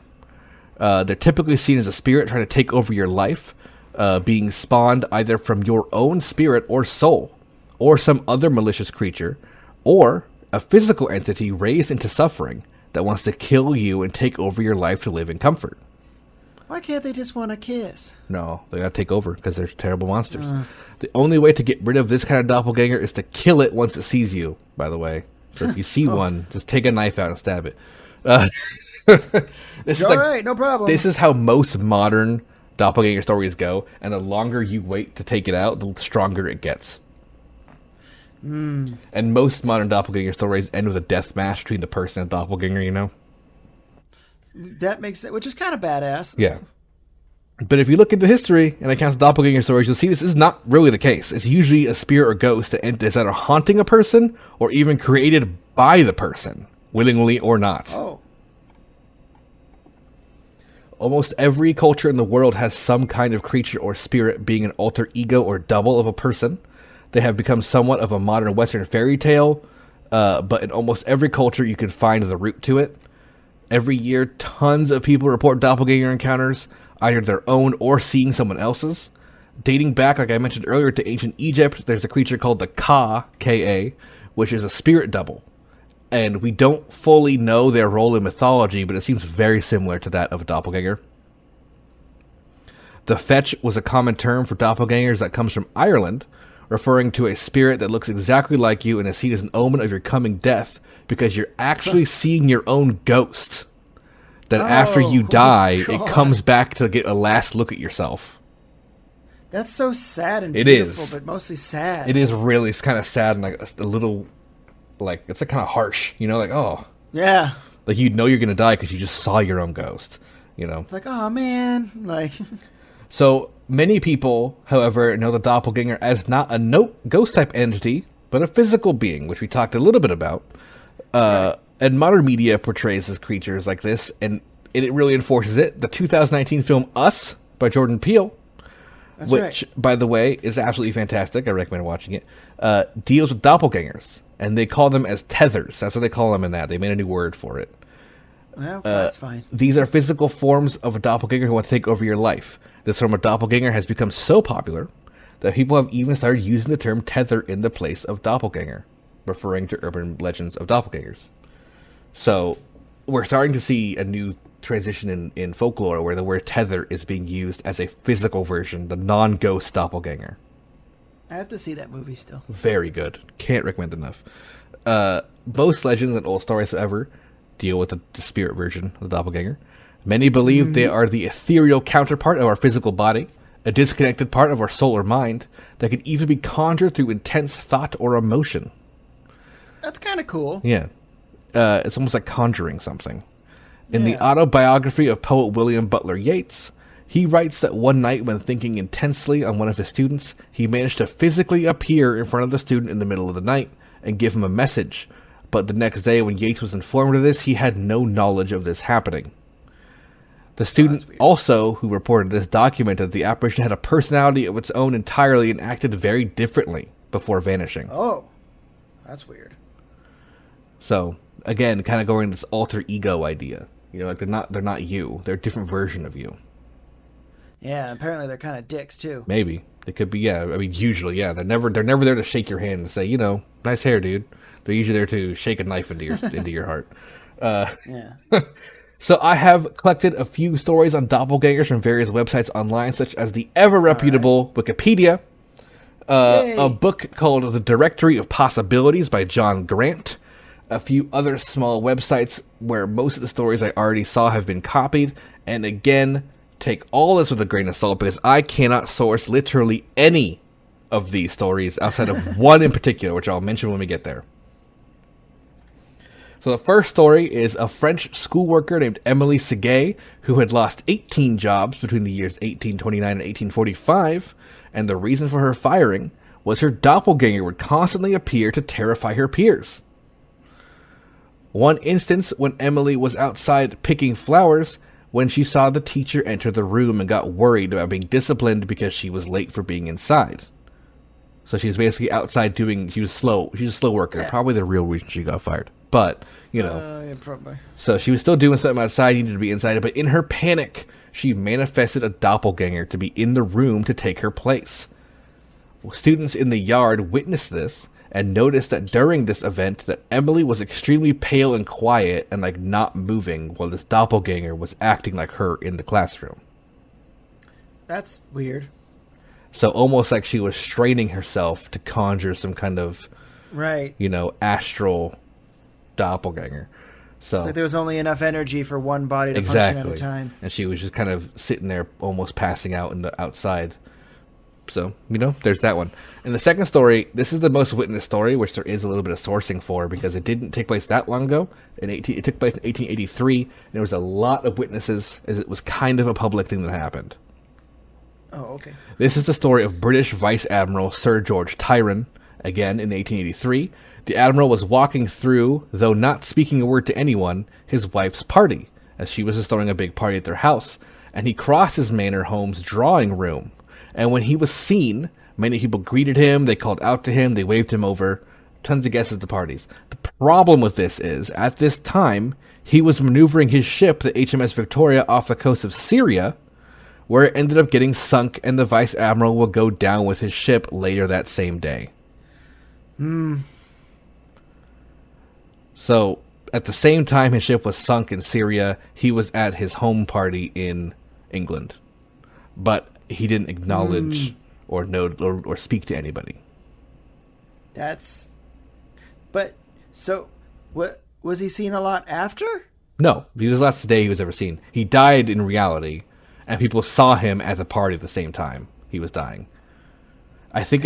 S2: They're typically seen as a spirit trying to take over your life, being spawned either from your own spirit or soul, or some other malicious creature, or a physical entity raised into suffering that wants to kill you and take over your life to live in comfort.
S1: Why can't they just want to kiss?
S2: No, they gotta take over because they're terrible monsters. The only way to get rid of this kind of doppelganger is to kill it once it sees you, by the way. So if you see one, just take a knife out and stab it. This is
S1: all right, no problem.
S2: This is how most modern doppelganger stories go, and the longer you wait to take it out, the stronger it gets. And most modern doppelganger stories end with a death match between the person and doppelganger, you know?
S1: That makes sense, which is kind of badass.
S2: Yeah. But if you look into history and accounts of doppelganger stories, you'll see this is not really the case. It's usually a spirit or ghost that is either haunting a person or even created by the person, willingly or not.
S1: Oh.
S2: Almost every culture in the world has some kind of creature or spirit being an alter ego or double of a person. They have become somewhat of a modern Western fairy tale, but in almost every culture you can find the root to it. Every year, tons of people report doppelganger encounters, either their own or seeing someone else's. Dating back, like I mentioned earlier, to ancient Egypt, there's a creature called the Ka, K-A, which is a spirit double. And we don't fully know their role in mythology, but it seems very similar to that of a doppelganger. The fetch was a common term for doppelgangers that comes from Ireland, referring to a spirit that looks exactly like you and is seen as an omen of your coming death because you're actually seeing your own ghost. That after you die, it comes back to get a last look at yourself.
S1: That's so sad and
S2: It
S1: beautiful,
S2: is.
S1: but mostly sad.
S2: It is really, it's kind of sad and like a little, like, it's like kind of harsh, you know, like, oh.
S1: Yeah.
S2: Like you know you're going to die because you just saw your own ghost, you know.
S1: It's like, oh man, like...
S2: So many people, however, know the doppelganger as not a ghost-type entity, but a physical being, which we talked a little bit about. Right. And modern media portrays as creatures like this, and it really enforces it. The 2019 film Us by Jordan Peele, which, by the way, is absolutely fantastic. I recommend watching it. Deals with doppelgangers, and they call them as tethers. That's what they call them in that. They made a new word for it.
S1: Well, that's fine.
S2: These are physical forms of a doppelganger who want to take over your life. This form of doppelganger has become so popular that people have even started using the term tether in the place of doppelganger, referring to urban legends of doppelgangers. So we're starting to see a new transition in folklore where the word tether is being used as a physical version, the non-ghost doppelganger.
S1: I have to see that movie still.
S2: Very good. Can't recommend enough. Most legends and old stories ever deal with the spirit version of the doppelganger. Many believe they are the ethereal counterpart of our physical body, a disconnected part of our soul or mind that can even be conjured through intense thought or emotion.
S1: That's kind of cool.
S2: Yeah. It's almost like conjuring something. In the autobiography of poet William Butler Yeats, he writes that one night when thinking intensely on one of his students, he managed to physically appear in front of the student in the middle of the night and give him a message. But the next day when Yeats was informed of this, he had no knowledge of this happening. The student also, who reported this, documented the apparition had a personality of its own entirely and acted very differently before vanishing.
S1: Oh, that's weird.
S2: So, again, kind of going this alter ego idea. You know, like they're not you. They're a different version of you.
S1: Yeah, apparently they're kind of dicks too.
S2: Maybe. It could be, yeah. I mean, usually, yeah. They're never there to shake your hand and say, nice hair, dude. They're usually there to shake a knife into your heart.
S1: Yeah.
S2: So I have collected a few stories on doppelgangers from various websites online, such as the ever-reputable Wikipedia, a book called The Directory of Possibilities by John Grant, a few other small websites where most of the stories I already saw have been copied, and again, take all this with a grain of salt because I cannot source literally any of these stories outside of one in particular, which I'll mention when we get there. So the first story is a French schoolworker named Emily Seguet, who had lost 18 jobs between the years 1829 and 1845, and the reason for her firing was her doppelganger would constantly appear to terrify her peers. One instance when Emily was outside picking flowers when she saw the teacher enter the room and got worried about being disciplined because she was late for being inside. So she was basically outside she was slow. She's a slow worker. Yeah. Probably the real reason she got fired. But,
S1: Yeah, probably.
S2: So she was still doing something outside, needed to be inside. But in her panic, she manifested a doppelganger to be in the room to take her place. Students in the yard witnessed this and noticed that during this event that Emily was extremely pale and quiet and not moving while this doppelganger was acting like her in the classroom.
S1: That's weird.
S2: So almost like she was straining herself to conjure some kind of,
S1: right,
S2: astral doppelganger. So
S1: it's like there was only enough energy for one body to function at a time.
S2: And she was just kind of sitting there almost passing out in the outside. So, there's that one. And the second story, this is the most witnessed story, which there is a little bit of sourcing for because it didn't take place that long ago. It took place in 1883, and there was a lot of witnesses as it was kind of a public thing that happened.
S1: Oh, okay.
S2: This is the story of British Vice Admiral Sir George Tyrone, again in 1883. The Admiral was walking through, though not speaking a word to anyone, his wife's party, as she was just throwing a big party at their house, and he crossed his manor home's drawing room. And when he was seen, many people greeted him, they called out to him, they waved him over, tons of guests at the parties. The problem with this is, at this time, he was maneuvering his ship, the HMS Victoria, off the coast of Syria, where it ended up getting sunk, and the Vice Admiral will go down with his ship later that same day. So, at the same time his ship was sunk in Syria, he was at his home party in England. But he didn't acknowledge or know or speak to anybody.
S1: But, so, what was he seen a lot after?
S2: No, he was the last day he was ever seen. He died in reality, and people saw him at the party at the same time he was dying. I think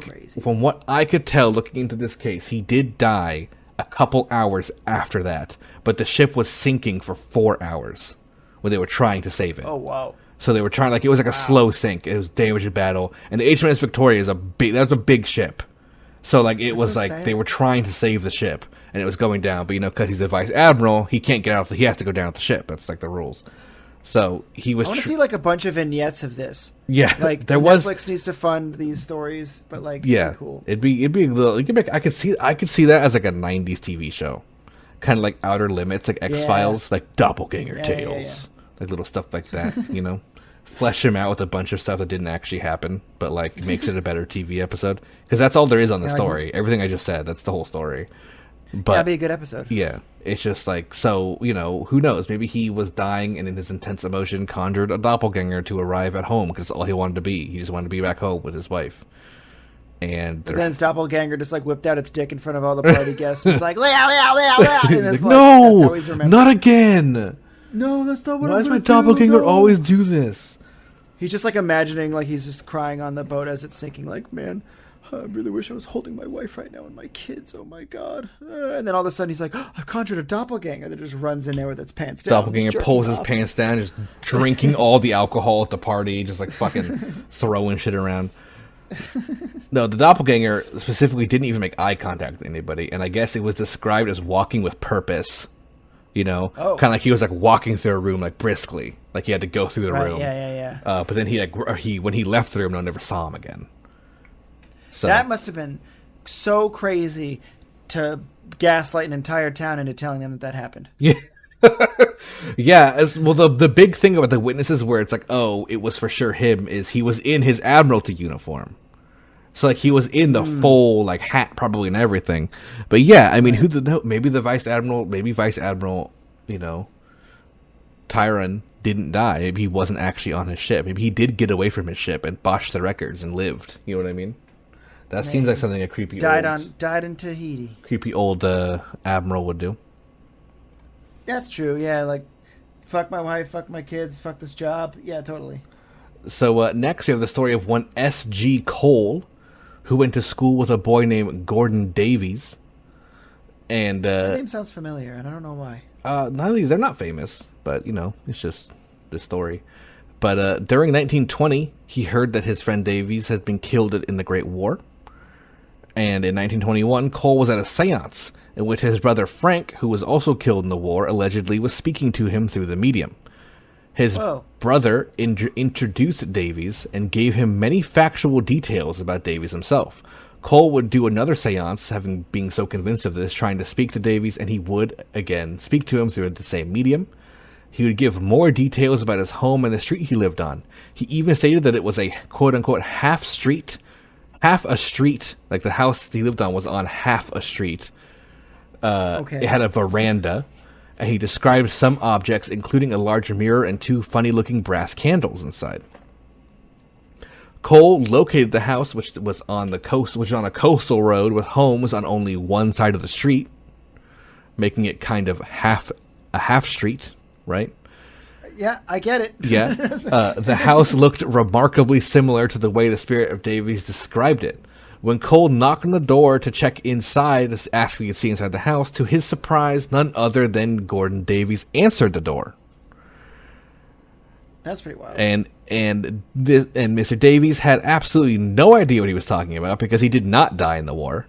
S1: crazy.
S2: From what I could tell looking into this case, he did die a couple hours after that, but the ship was sinking for 4 hours when they were trying to save it.
S1: Oh, wow.
S2: So they were trying, it was a slow sink. It was damaged in battle. And the HMS Victoria that was a big ship. So, it was they were trying to save the ship, and it was going down. But, because he's a Vice Admiral, he can't get out, he has to go down with the ship. That's, the rules. So, he was...
S1: I want to see, a bunch of vignettes of this.
S2: Yeah,
S1: Netflix needs to fund these stories, but,
S2: yeah,
S1: cool.
S2: It'd be a little... I could see that as, a 90s TV show. Kind of like Outer Limits, X-Files, Doppelganger Tales. Little stuff like that, Flesh him out with a bunch of stuff that didn't actually happen, but, makes it a better TV episode. Because that's all there is on the story. Everything I just said, that's the whole story. But
S1: that'd be a good episode.
S2: Yeah. It's just so, who knows? Maybe he was dying and in his intense emotion conjured a doppelganger to arrive at home because that's all he wanted to be. He just wanted to be back home with his wife. And
S1: then his doppelganger just whipped out its dick in front of all the party guests. It was like, and
S2: no, not again.
S1: No, that's not what
S2: Why does my doppelganger always do this?
S1: He's just imagining he's just crying on the boat as it's sinking. Man, I really wish I was holding my wife right now and my kids. Oh my god! And then all of a sudden he's like, I've conjured a doppelganger that just runs in there with its pants down.
S2: Doppelganger pulls his pants down, just drinking all the alcohol at the party, just fucking throwing shit around. No, the doppelganger specifically didn't even make eye contact with anybody, and I guess it was described as walking with purpose. Kind of he was walking through a room briskly, he had to go through the room.
S1: Yeah.
S2: But then when he left the room, no one never saw him again. So
S1: that must have been so crazy to gaslight an entire town into telling them that happened.
S2: Yeah, Yeah, as well, the big thing about the witnesses where it's like, oh, it was for sure him, is he was in his Admiralty uniform. So, like, he was in the full, like, hat probably and everything. But, yeah, I mean, who the know? Maybe the Vice Admiral, you know, Tyron didn't die. Maybe he wasn't actually on his ship. Maybe he did get away from his ship and botched the records and lived. You know what I mean? That seems like something a creepy
S1: died in Tahiti.
S2: Creepy old Admiral would do.
S1: That's true, yeah, like, fuck my wife, fuck my kids, fuck this job. Yeah, totally.
S2: So next we have the story of one S.G. Cole, who went to school with a boy named Gordon Davies. And
S1: that name sounds familiar, and I don't know why.
S2: None of these, they're not famous, but, you know, it's just the story. But during 1920, he heard that his friend Davies had been killed in the Great War. And in 1921, Cole was at a seance in which his brother Frank, who was also killed in the war, allegedly was speaking to him through the medium. His brother introduced Davies and gave him many factual details about Davies himself. Cole would do another seance, being so convinced of this, trying to speak to Davies, and he would, again, speak to him through the same medium. He would give more details about his home and the street he lived on. He even stated that it was a quote-unquote half a street, like the house he lived on was on half a street. It had a veranda, and he described some objects, including a large mirror and two funny-looking brass candles inside. Cole located the house, which was on a coastal road with homes on only one side of the street, making it kind of a half street, right?
S1: Yeah, I get it.
S2: Yeah. The house looked remarkably similar to the way the spirit of Davies described it. When Cole knocked on the door to check inside, to ask if he could see inside the house, to his surprise, none other than Gordon Davies answered the door.
S1: That's pretty wild.
S2: And Mr. Davies had absolutely no idea what he was talking about because he did not die in the war.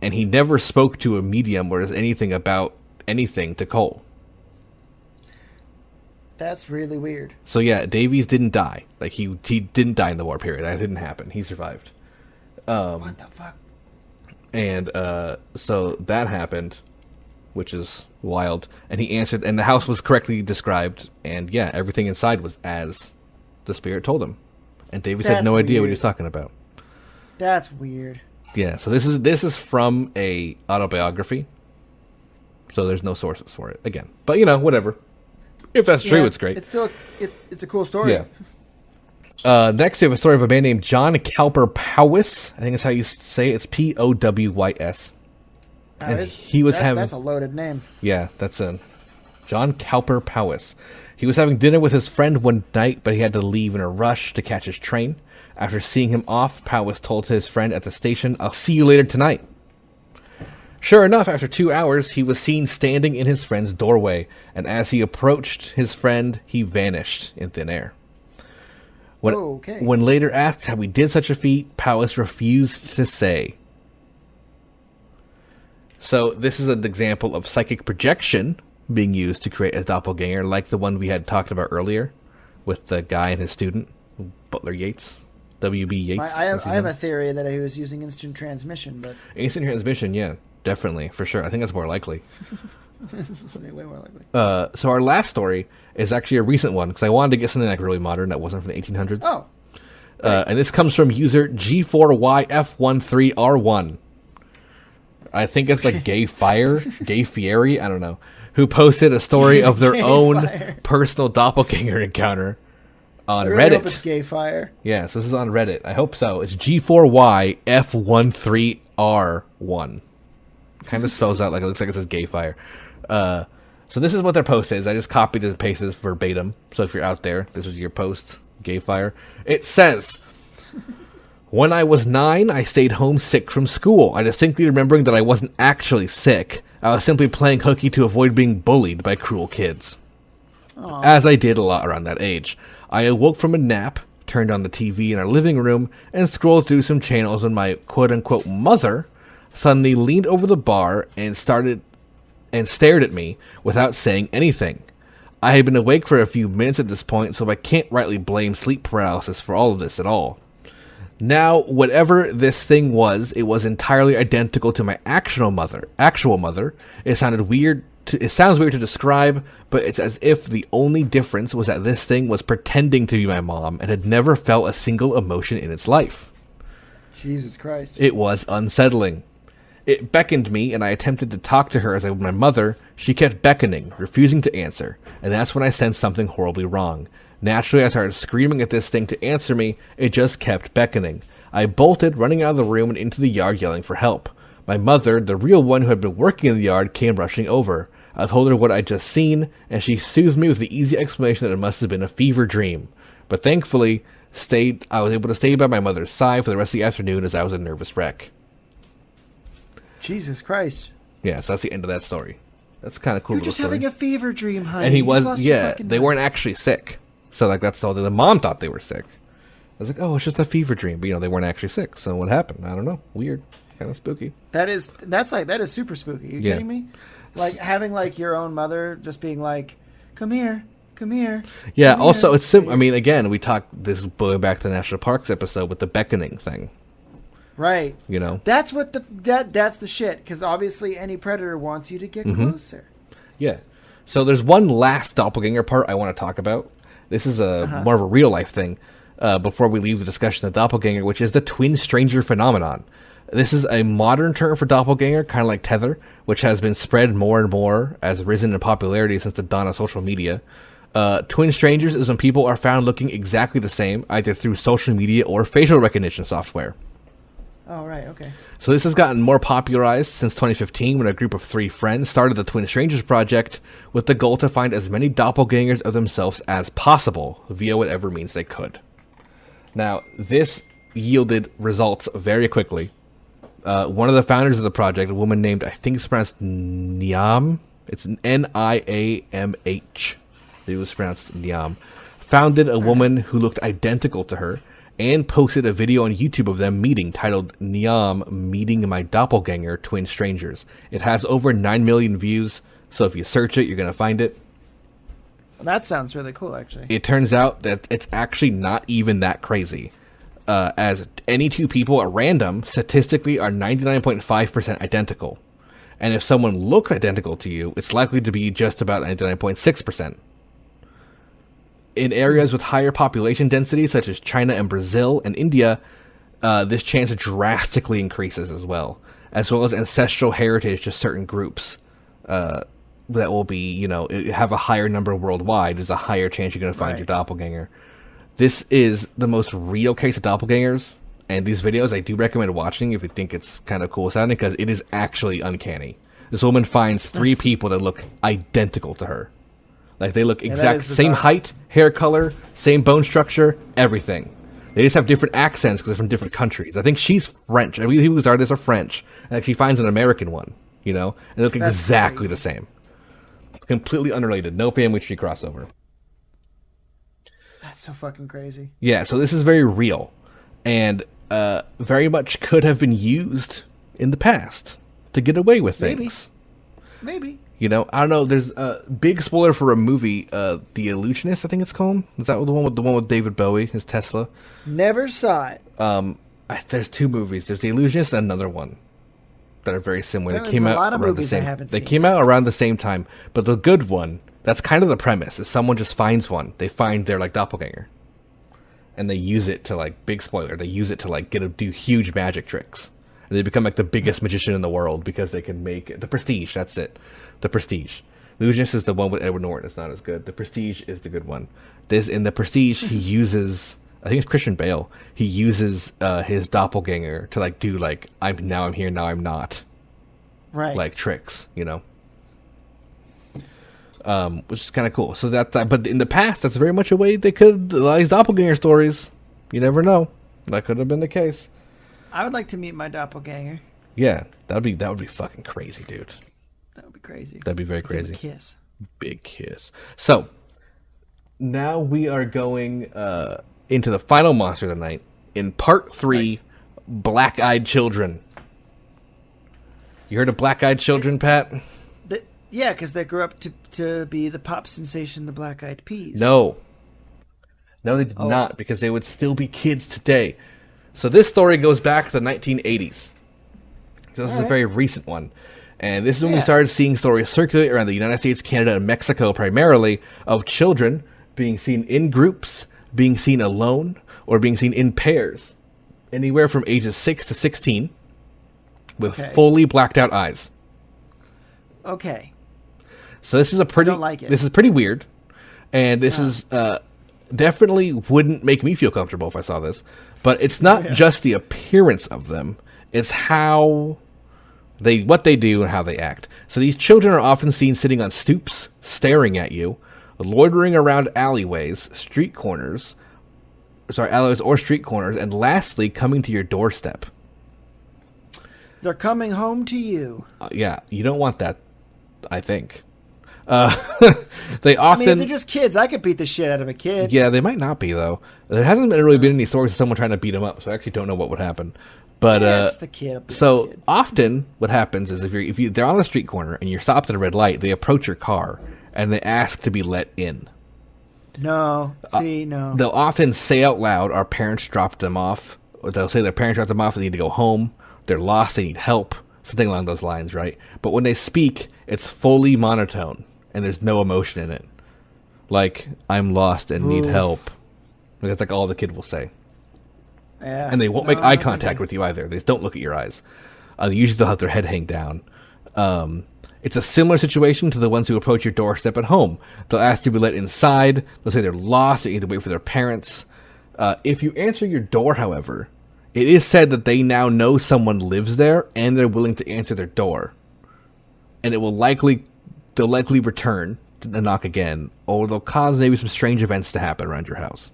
S2: And he never spoke to a medium or anything about anything to Cole.
S1: That's really weird.
S2: So yeah, Davies didn't die. Like he didn't die in the war period. That didn't happen. He survived.
S1: What the fuck?
S2: And so that happened, which is wild. And he answered, and the house was correctly described. And yeah, everything inside was as the spirit told him. And Davies had no idea what he was talking about.
S1: That's weird.
S2: Yeah. So this is from a autobiography. So there's no sources for it again. But you know, whatever. If that's true, it's great.
S1: It's still it's a cool story.
S2: Yeah. Next, we have a story of a man named John Cowper Powys. I think that's how you say it. It's Powyss. And that's a loaded name. Yeah, that's a John Cowper Powys. He was having dinner with his friend one night, but he had to leave in a rush to catch his train. After seeing him off, Powys told his friend at the station, "I'll see you later tonight." Sure enough, after 2 hours, he was seen standing in his friend's doorway, and as he approached his friend, he vanished in thin air. When later asked how he did such a feat, Powys refused to say. So this is an example of psychic projection being used to create a doppelganger, like the one we had talked about earlier with the guy and his student, Butler Yeats. W.B. Yeats.
S1: I have a theory that he was using instant transmission, but...
S2: Instant transmission, yeah. Definitely, for sure. I think that's more likely.
S1: This is way more likely.
S2: So our last story is actually a recent one, because I wanted to get something like really modern that wasn't from the 1800s.
S1: Oh.
S2: And this comes from user G4YF13R1. I think it's like Gay Fieri, I don't know, who posted a story of their own personal doppelganger encounter on Reddit. I hope
S1: it's Gay Fire.
S2: Yeah, so this is on Reddit. I hope so. It's G4YF13R1. Kind of spells out like it looks like it says Gay Fire. So this is what their post is. I just copied and pasted this verbatim. So if you're out there, this is your post, Gay Fire. It says, "When I was 9, I stayed home sick from school. I distinctly remembering that I wasn't actually sick. I was simply playing hooky to avoid being bullied by cruel kids. Aww. As I did a lot around that age. I awoke from a nap, turned on the TV in our living room, and scrolled through some channels when my quote-unquote mother suddenly leaned over the bar and stared at me without saying anything. I had been awake for a few minutes at this point, so I can't rightly blame sleep paralysis for all of this at all. Now, whatever this thing was, it was entirely identical to my actual mother. It sounded weird it sounds weird to describe, but it's as if the only difference was that this thing was pretending to be my mom and had never felt a single emotion in its life.
S1: Jesus Christ.
S2: It was unsettling. It beckoned me, and I attempted to talk to her as I would my mother. She kept beckoning, refusing to answer, and that's when I sensed something horribly wrong. Naturally, I started screaming at this thing to answer me. It just kept beckoning. I bolted, running out of the room and into the yard yelling for help. My mother, the real one who had been working in the yard, came rushing over. I told her what I'd just seen, and she soothed me with the easy explanation that it must have been a fever dream. But thankfully, I was able to stay by my mother's side for the rest of the afternoon as I was a nervous wreck.
S1: Jesus Christ.
S2: Yeah, so that's the end of that story. That's kind of cool.
S1: You're just having a fever dream, honey.
S2: And he was, yeah, they weren't actually sick. So, like, that's all. The mom thought they were sick. I was like, oh, it's just a fever dream. But, you know, they weren't actually sick. So what happened? I don't know. Weird. Kind of spooky.
S1: That is super spooky. Are you kidding me? Like, having, like, your own mother just being like, come here.
S2: Yeah, also, it's I mean, again, we talked, this going back to the National Parks episode with the beckoning thing.
S1: Right.
S2: You know?
S1: That's what that's the shit, because obviously any predator wants you to get closer.
S2: Yeah. So there's one last doppelganger part I want to talk about. This is more of a real life thing before we leave the discussion of doppelganger, which is the twin stranger phenomenon. This is a modern term for doppelganger, kind of like tether, which has been spread more and more as risen in popularity since the dawn of social media. Twin strangers is when people are found looking exactly the same, either through social media or facial recognition software.
S1: Oh, right, okay.
S2: So this has gotten more popularized since 2015 when a group of 3 friends started the Twin Strangers Project with the goal to find as many doppelgangers of themselves as possible via whatever means they could. Now, this yielded results very quickly. One of the founders of the project, a woman named, I think it's pronounced Niam, it's Niamh, it was pronounced Niam, founded a woman who looked identical to her, and posted a video on YouTube of them meeting titled Niam Meeting My Doppelganger Twin Strangers. It has over 9 million views, so if you search it, you're going to find it.
S1: Well, that sounds really cool, actually.
S2: It turns out that it's actually not even that crazy, as any 2 people at random statistically are 99.5% identical. And if someone looks identical to you, it's likely to be just about 99.6%. In areas with higher population density, such as China and Brazil and India, this chance drastically increases as well as ancestral heritage to certain groups that will be, you know, have a higher number worldwide. There's a higher chance you're going to find your doppelganger. This is the most real case of doppelgangers, and these videos I do recommend watching if you think it's kind of cool sounding, because it is actually uncanny. This woman finds 3 people that look identical to her. Like, they look exact same height, hair color, same bone structure, everything. They just have different accents because they're from different countries. I think she's French. I mean, these artists are French. And like, she finds an American one, you know? And they look exactly the same. Completely unrelated. No family tree crossover.
S1: That's so fucking crazy.
S2: Yeah, so this is very real. And very much could have been used in the past to get away with things.
S1: Maybe.
S2: You know, I don't know. There's a big spoiler for a movie, The Illusionist, I think it's called. Is that the one with David Bowie, his Tesla?
S1: Never saw it.
S2: There's 2 movies. There's The Illusionist and another one that are very similar. They came out around the same. They came out around the same time, but the good one, that's kind of the premise, is someone just finds one. They find their like doppelganger, and they use it to, like, big spoiler. They use it to like do huge magic tricks. And they become like the biggest magician in the world because they can make the Prestige. That's it. The Prestige. Illusionist is the one with Edward Norton. It's not as good. The Prestige is the good one. In the Prestige, he uses, I think it's Christian Bale. He uses his doppelganger to like do like I'm here, now I'm not.
S1: Right.
S2: Like tricks, you know. Which is kind of cool. So but in the past, that's very much a way they could these doppelganger stories. You never know. That could have been the case.
S1: I would like to meet my doppelganger.
S2: Yeah, that would be fucking crazy, dude.
S1: That would be crazy.
S2: That'd be very crazy.
S1: Big kiss.
S2: Big kiss. So now we are going into the final monster of the night in part 3, Black-Eyed Children. You heard of Black-Eyed Children, Pat?
S1: Yeah, because they grew up to be the pop sensation, the Black-Eyed Peas.
S2: No, they did not, because they would still be kids today. So this story goes back to the 1980s. So this is a very recent one. And this is when we started seeing stories circulate around the United States, Canada, and Mexico primarily of children being seen in groups, being seen alone, or being seen in pairs, anywhere from ages 6 to 16, with fully blacked out eyes.
S1: Okay.
S2: So this is a pretty. I don't like it. This is pretty weird, and this is definitely wouldn't make me feel comfortable if I saw this. But it's not just the appearance of them; it's what they do and how they act. So these children are often seen sitting on stoops, staring at you, loitering around alleyways, alleyways or street corners, and lastly, coming to your doorstep.
S1: They're coming home to you.
S2: Yeah, you don't want that, I think. They often...
S1: if they're just kids, I could beat the shit out of a kid.
S2: Yeah, they might not be, though. There hasn't really been any stories of someone trying to beat him up, so I actually don't know what would happen. But
S1: it's the kid.
S2: So often what happens is if they're on the street corner and you're stopped at a red light, they approach your car and they ask to be let in.
S1: No.
S2: They'll often say out loud, our parents dropped them off. Or they'll say their parents dropped them off, they need to go home. They're lost, they need help. Something along those lines, right? But when they speak, it's fully monotone and there's no emotion in it. Like, I'm lost and need help. That's like all the kid will say.
S1: Yeah.
S2: And they won't make eye contact with you either. They just don't look at your eyes. Usually they'll have their head hang down. It's a similar situation to the ones who approach your doorstep at home. They'll ask to be let inside. They'll say they're lost. They need to wait for their parents. If you answer your door, however, it is said that they now know someone lives there and they're willing to answer their door. And they'll likely return to knock again, or they'll cause maybe some strange events to happen around your house.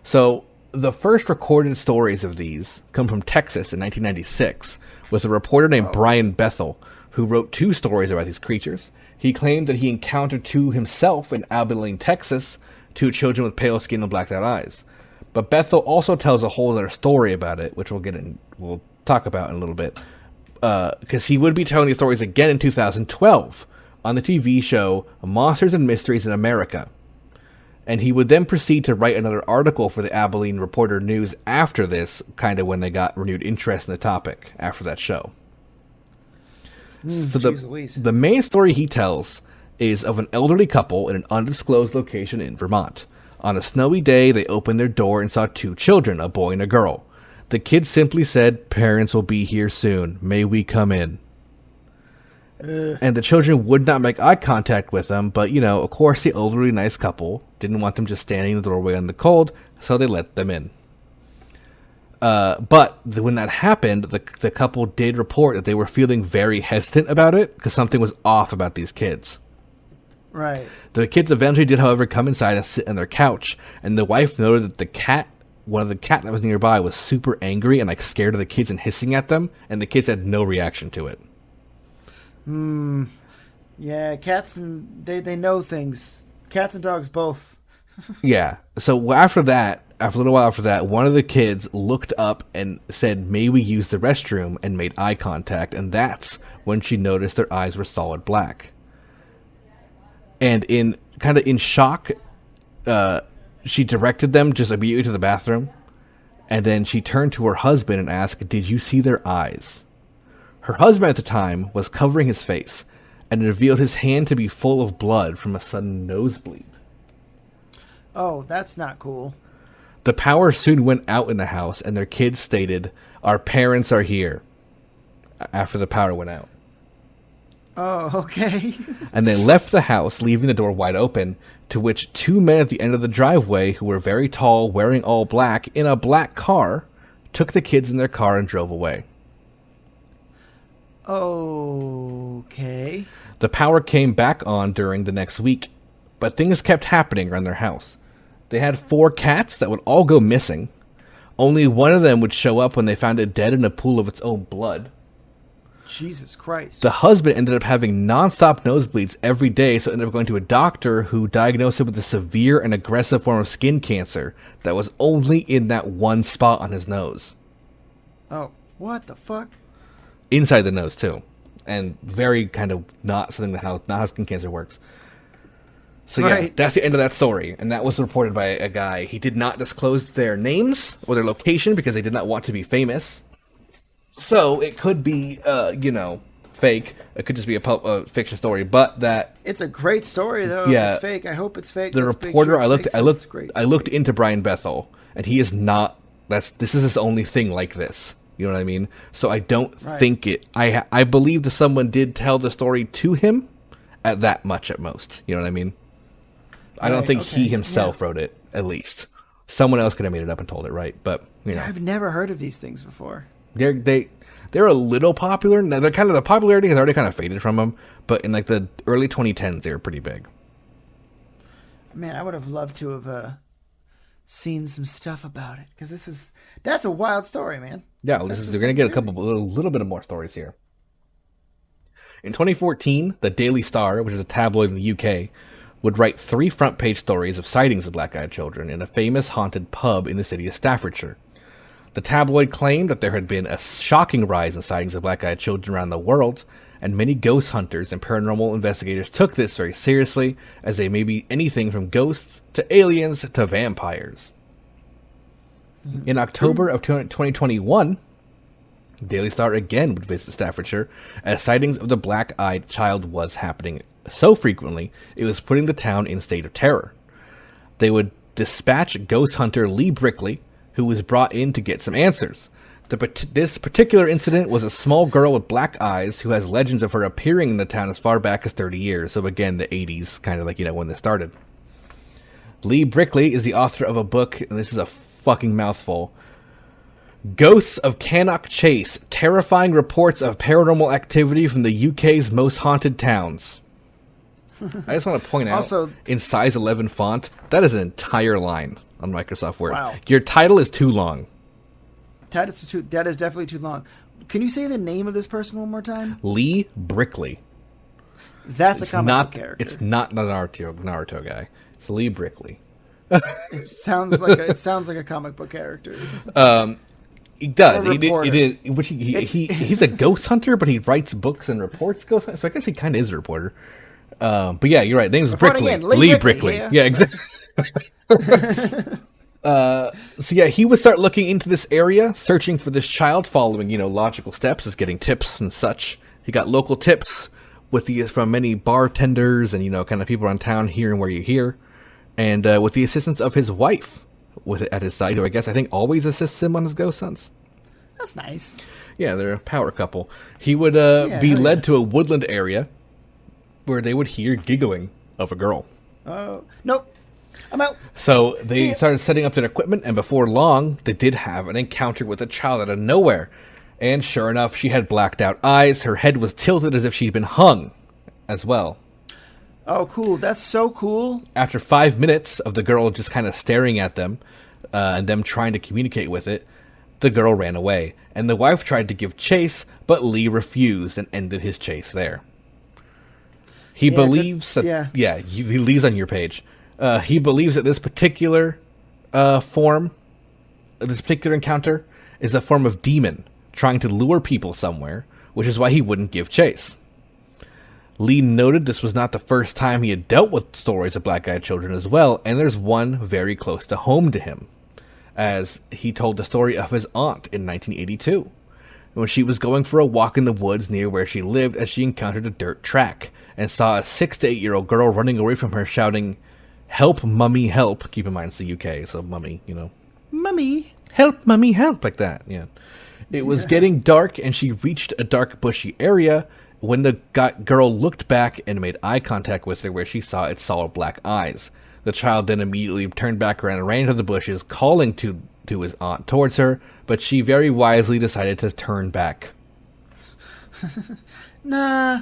S2: So the first recorded stories of these come from Texas in 1996 with a reporter named Brian Bethel, who wrote 2 stories about these creatures. He claimed that he encountered 2 himself in Abilene, Texas, 2 children with pale skin and blacked out eyes. But Bethel also tells a whole other story about it, which we'll talk about in a little bit, because he would be telling these stories again in 2012 on the TV show Monsters and Mysteries in America. And he would then proceed to write another article for the Abilene Reporter News after this, kind of when they got renewed interest in the topic after that show. So the main story he tells is of an elderly couple in an undisclosed location in Vermont. On a snowy day, they opened their door and saw 2 children, a boy and a girl. The kids simply said, "Parents will be here soon. May we come in?" And the children would not make eye contact with them, but, of course, the elderly nice couple didn't want them just standing in the doorway in the cold, so they let them in. But when that happened, the couple did report that they were feeling very hesitant about it, because something was off about these kids.
S1: Right.
S2: The kids eventually did, however, come inside and sit on their couch, and the wife noted that one of the cat that was nearby was super angry and scared of the kids and hissing at them, and the kids had no reaction to it.
S1: Yeah, cats they know things. Cats and dogs both.
S2: Yeah. So after a little while after that, one of the kids looked up and said, "May we use the restroom?" and made eye contact, and that's when she noticed their eyes were solid black. And in shock, she directed them just immediately to the bathroom, and then she turned to her husband and asked, "Did you see their eyes?" Her husband at the time was covering his face, and revealed his hand to be full of blood from a sudden nosebleed.
S1: Oh, that's not cool.
S2: The power soon went out in the house, and their kids stated, "Our parents are here," after the power went out.
S1: Oh, okay.
S2: And they left the house, leaving the door wide open, to which 2 men at the end of the driveway, who were very tall, wearing all black, in a black car, took the kids in their car and drove away.
S1: Okay.
S2: The power came back on during the next week, but things kept happening around their house. They had 4 cats that would all go missing. Only one of them would show up when they found it dead in a pool of its own blood.
S1: Jesus Christ.
S2: The husband ended up having nonstop nosebleeds every day, so ended up going to a doctor who diagnosed him with a severe and aggressive form of skin cancer that was only in that one spot on his nose.
S1: Oh, what the fuck?
S2: Inside the nose, too. And very kind of not something not how skin cancer works. So yeah, that's the end of that story. And that was reported by a guy. He did not disclose their names or their location because they did not want to be famous. So it could be, fake. It could just be a fiction story, but that
S1: It's a great story though.
S2: Yeah.
S1: If it's fake, I hope it's fake.
S2: the
S1: That's big
S2: reporter
S1: short
S2: I
S1: stakes. This is great.
S2: looked into Brian Bethel, and he is not. This is his only thing like this. You know what I mean? So I don't think it. I believe that someone did tell the story to him, at that much at most. You know what I mean? I don't think he himself wrote it. At least someone else could have made it up and told it, right? But
S1: I've never heard of these things before.
S2: They're a little popular. Now, they're kind of, the popularity has already kind of faded from them, but in like the early 2010s, they were pretty big.
S1: Man, I would have loved to have seen some stuff about it, because that's a wild story, man.
S2: Yeah, we're going to get a little bit of more stories here. In 2014, the Daily Star, which is a tabloid in the UK, would write 3 front-page stories of sightings of black-eyed children in a famous haunted pub in the city of Staffordshire. The tabloid claimed that there had been a shocking rise in sightings of black-eyed children around the world, and many ghost hunters and paranormal investigators took this very seriously, as they may be anything from ghosts to aliens to vampires. In October of 2021, Daily Star again would visit Staffordshire, as sightings of the black-eyed child was happening so frequently, it was putting the town in a state of terror. They would dispatch ghost hunter Lee Brickley, who was brought in to get some answers. This particular incident was a small girl with black eyes who has legends of her appearing in the town as far back as 30 years. So again, the 80s, kind of like, when this started. Lee Brickley is the author of a book, and this is a fucking mouthful. Ghosts of Cannock Chase, Terrifying Reports of Paranormal Activity from the UK's Most Haunted Towns. I just want to point out, also, in size 11 font, that is an entire line on Microsoft Word.
S1: Wow.
S2: Your title is too long.
S1: That is definitely too long. Can you say the name of this person one more time?
S2: Lee Brickley.
S1: That's a comic book character.
S2: It's not the Naruto guy. It's Lee Brickley.
S1: It sounds like a comic book character.
S2: He does. He's a ghost hunter, but he writes books and reports ghost hunters. So I guess he kind of is a reporter. But yeah, you're right. Name's Brickley. Lee Brickley. Yeah, exactly. So yeah, he would start looking into this area, searching for this child, following, logical steps, as getting tips and such. He got local tips from many bartenders and, kind of people around town, hearing where you hear. And with the assistance of his wife at his side, who I think always assists him on his ghost hunts.
S1: That's nice.
S2: Yeah, they're a power couple. He would be led to a woodland area where they would hear giggling of a girl.
S1: Oh, nope. I'm out.
S2: So they started setting up their equipment, and before long, they did have an encounter with a child out of nowhere. And sure enough, she had blacked out eyes. Her head was tilted as if she'd been hung as well.
S1: Oh, cool. That's so cool.
S2: After 5 minutes of the girl just kind of staring at them and them trying to communicate with it, the girl ran away. And the wife tried to give chase, but Lee refused and ended his chase there. He believes that... Yeah, he leaves on your page. He believes that this particular this particular encounter is a form of demon trying to lure people somewhere, which is why he wouldn't give chase. Lee noted this was not the first time he had dealt with stories of black-eyed children as well, and there's one very close to home to him, as he told the story of his aunt in 1982, when she was going for a walk in the woods near where she lived, as she encountered a dirt track, and saw a 6 to 8 year old girl running away from her shouting, "Help, mummy, help." Keep in mind, it's the UK, so mummy,
S1: Mummy.
S2: Help, mummy, help, like that, yeah. It was getting dark, and she reached a dark, bushy area when the girl looked back and made eye contact with her, where she saw its solid black eyes. The child then immediately turned back around and ran into the bushes, calling to his aunt towards her, but she very wisely decided to turn back.
S1: Nah.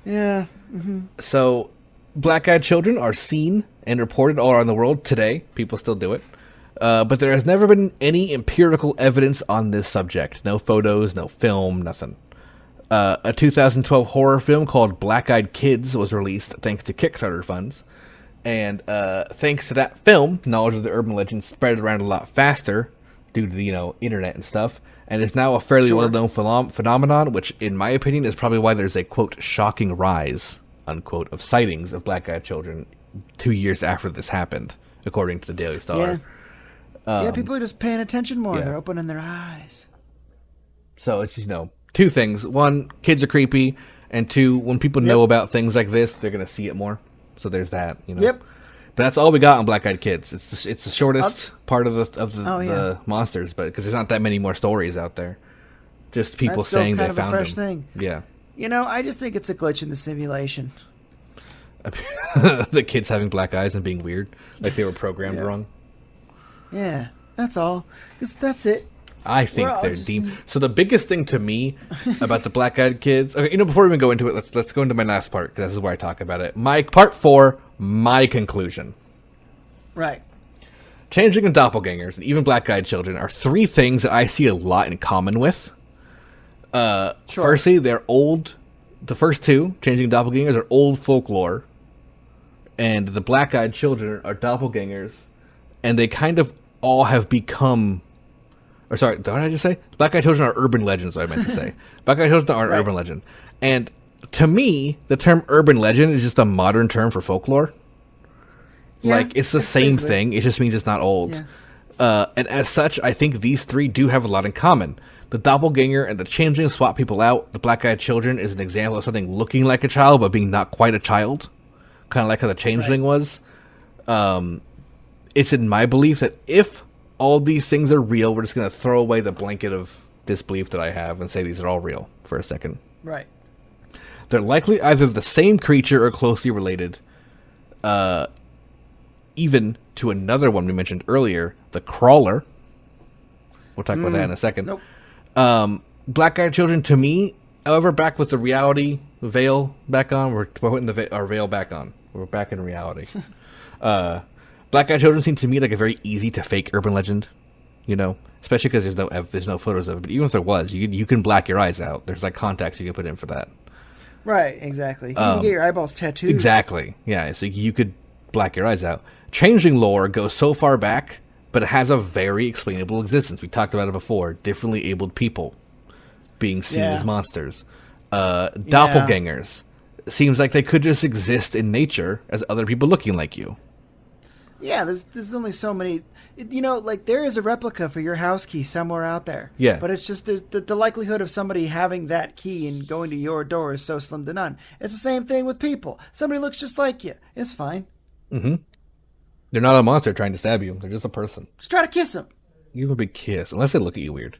S1: Yeah. Mm-hmm.
S2: So, black-eyed children are seen and reported all around the world today. People still do it. But there has never been any empirical evidence on this subject. No photos, no film, nothing. A 2012 horror film called Black-Eyed Kids was released thanks to Kickstarter funds. And thanks to that film, knowledge of the urban legend spread around a lot faster due to the internet and stuff, and is now a fairly well-known phenomenon, which, in my opinion, is probably why there's a, quote, shocking rise, unquote, of sightings of black-eyed children 2 years after this happened, according to the Daily Star.
S1: Yeah, people are just paying attention more. Yeah. They're opening their eyes.
S2: Yeah.
S1: They're opening their eyes.
S2: So it's just, two things. One, kids are creepy, and two, when people know about things like this, they're going to see it more. So there's that,
S1: Yep.
S2: But that's all we got on Black Eyed Kids. It's the shortest part of the monsters, but because there's not that many more stories out there. Just people
S1: That's still
S2: saying
S1: kind
S2: they
S1: of a
S2: found
S1: fresh
S2: them.
S1: thing.
S2: Yeah.
S1: I just think it's a glitch in the simulation.
S2: The kids having black eyes and being weird, like they were programmed wrong.
S1: Yeah, that's all. Because that's it.
S2: I think they're deep. So the biggest thing to me about the Black Eyed Kids. Okay, before we even go into it, let's go into my last part because this is where I talk about it. My part 4, my conclusion.
S1: Right.
S2: Changeling and Doppelgangers and even Black Eyed Children are 3 things that I see a lot in common with. Sure. Firstly, they're old. The first 2, Changeling and Doppelgangers, are old folklore, and the Black Eyed Children are doppelgangers, and they kind of all have become. Or sorry, what did I just say? Black Eyed Children are urban legends, what I meant to say. Black Eyed Children are an urban legend. And to me, the term urban legend is just a modern term for folklore. Yeah, it's the same thing. It just means it's not old. Yeah. And as such, I think these 3 do have a lot in common. The doppelganger and the changeling swap people out. The Black Eyed Children is an example of something looking like a child, but being not quite a child. Kind of like how the changeling was. It's in my belief that if all these things are real, we're just going to throw away the blanket of disbelief that I have and say these are all real for a second.
S1: Right.
S2: They're likely either the same creature or closely related, even to another one we mentioned earlier, the crawler. We'll talk about that in a second.
S1: Nope.
S2: Black Eyed Children, to me, however, back with the reality veil back on, we're putting our veil back on. We're back in reality. Black Eyed Children seem to me like a very easy to fake urban legend, especially because there's no photos of it. But even if there was, you can black your eyes out. There's contacts you can put in for that.
S1: Right, exactly. You can get your eyeballs tattooed.
S2: Exactly, yeah. So you could black your eyes out. Changeling lore goes so far back, but it has a very explainable existence. We talked about it before. Differently abled people being seen as monsters. Doppelgangers. Seems like they could just exist in nature as other people looking like you.
S1: Yeah, there's only so many. There is a replica for your house key somewhere out there.
S2: Yeah.
S1: But it's just the likelihood of somebody having that key and going to your door is so slim to none. It's the same thing with people. Somebody looks just like you. It's fine.
S2: Mm-hmm. They're not a monster trying to stab you. They're just a person.
S1: Just try to kiss them.
S2: Give them a big kiss, unless they look at you weird.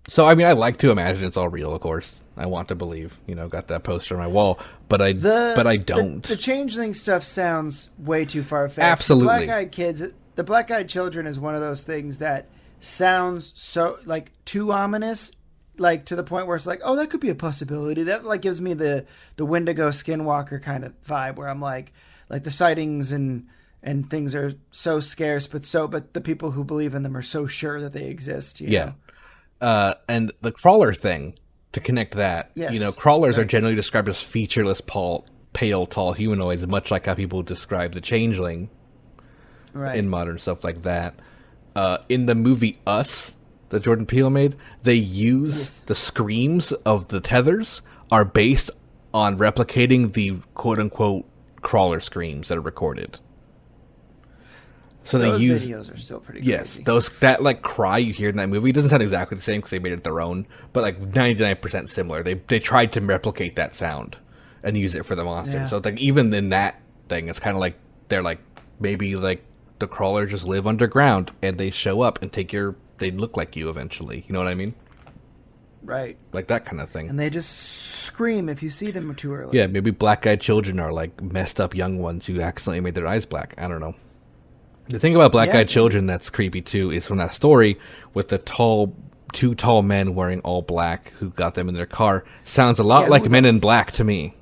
S2: So, I like to imagine it's all real, of course. I want to believe, got that poster on my wall, but I don't.
S1: The changeling stuff sounds way too far-fetched.
S2: Absolutely.
S1: The Black Eyed Children is one of those things that sounds so, too ominous, to the point where it's oh, that could be a possibility. That, gives me the Wendigo Skinwalker kind of vibe, where I'm like the sightings and things are so scarce, but the people who believe in them are so sure that they exist, you know?
S2: And the crawler thing, to connect that, crawlers are generally described as featureless, pale, tall humanoids, much like how people describe the changeling in modern stuff like that. In the movie Us, that Jordan Peele made, they use the screams of the tethers are based on replicating the quote-unquote crawler screams that are recorded. So
S1: those
S2: they use
S1: videos are still pretty crazy.
S2: Yes, that cry you hear in that movie doesn't sound exactly the same because they made it their own, but 99% similar. They tried to replicate that sound and use it for the monster. Yeah. So even in that thing, it's kind of they're maybe the crawlers just live underground and they show up and they look like you eventually. You know what I mean?
S1: Right.
S2: Like that kind of thing.
S1: And they just scream if you see them too early.
S2: Yeah, maybe Black Eyed Children are messed up young ones who accidentally made their eyes black. I don't know. The thing about Black Eyed Children that's creepy too is from that story with the two tall men wearing all black who got them in their car. Sounds a lot like Men in Black to me.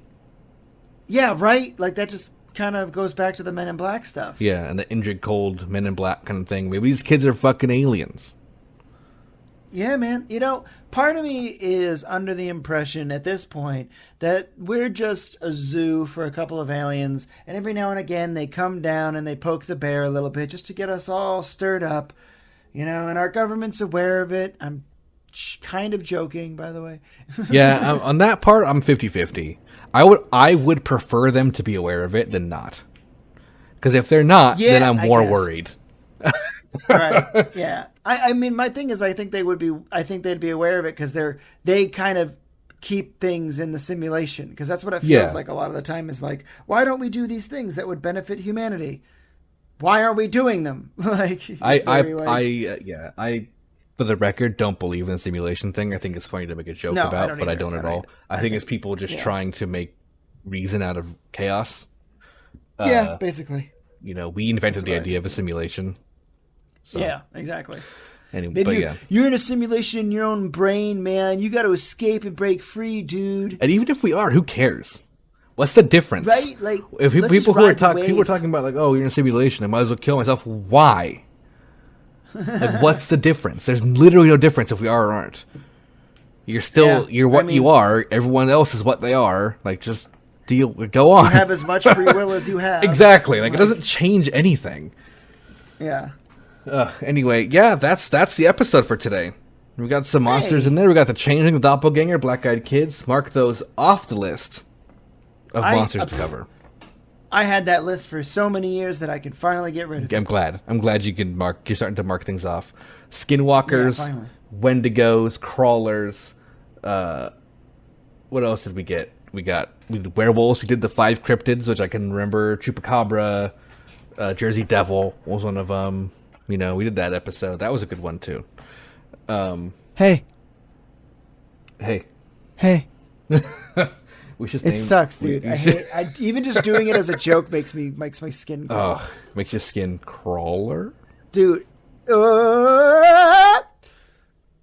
S1: Yeah, right? That just kind of goes back to the Men in Black stuff.
S2: Yeah, and the Indrid Cold Men in Black kind of thing. Maybe these kids are fucking aliens.
S1: Yeah, man. Part of me is under the impression at this point that we're just a zoo for a couple of aliens, and every now and again they come down and they poke the bear a little bit just to get us all stirred up, and our government's aware of it. I'm kind of joking, by the way.
S2: Yeah, on that part, I'm 50-50. I would prefer them to be aware of it than not. Because if they're not, then I'm more worried.
S1: Right. Yeah. I mean, my thing is, I think they'd be aware of it because they kind of keep things in the simulation, because that's what it feels like a lot of the time is like, why don't we do these things that would benefit humanity? Why are we doing them? Like,
S2: I for the record don't believe in the simulation thing. I think it's funny to make a joke about, but I don't at all. I think it's people just trying to make reason out of chaos.
S1: Yeah, basically.
S2: We invented the idea of a simulation. So.
S1: Yeah, exactly.
S2: Anyway, but
S1: you're in a simulation in your own brain, man. You got to escape and break free, dude.
S2: And even if we are, who cares? What's the difference?
S1: Right? Like,
S2: if people who are talking about like, oh, you're in a simulation, I might as well kill myself. Why? Like, what's the difference? There's literally no difference if we are or aren't. You're what you are. Everyone else is what they are. Like, just go on.
S1: You have as much free will as you have.
S2: Exactly. Like, it doesn't change anything.
S1: Yeah.
S2: Anyway, that's the episode for today. We got some monsters in there. We got the Changling, the Doppelganger, Black-Eyed Kids. Mark those off the list of monsters to cover.
S1: I had that list for so many years that I could finally get rid of it.
S2: I'm glad. You can mark. You're starting to mark things off. Skinwalkers, Wendigos, Crawlers. What else did we get? We did werewolves. We did the 5 cryptids, which I can remember. Chupacabra, Jersey Devil was one of them. We did that episode. That was a good one too.
S1: Hey.
S2: We should.
S1: It sucks, dude. Even just doing it as a joke makes my skin crawl.
S2: Oh, makes your skin crawler,
S1: dude. I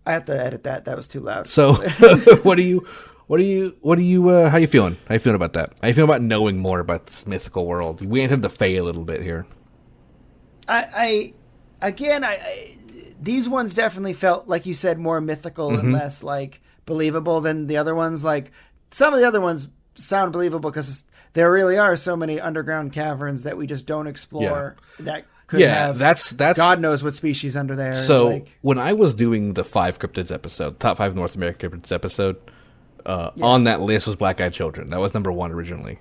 S1: have to edit that. That was too loud.
S2: So, how you feeling? How you feeling about that? How you feeling about knowing more about this mythical world? We entered the Fae a little bit here. These ones definitely felt, like you said, more mythical and less like believable than the other ones. Like, some of the other ones sound believable because there really are so many underground caverns that we just don't explore. That could have. That's God knows what species under there. So when I was doing the 5 cryptids episode, top 5 North American cryptids episode, on that list was Black-Eyed Children. That was number 1 originally,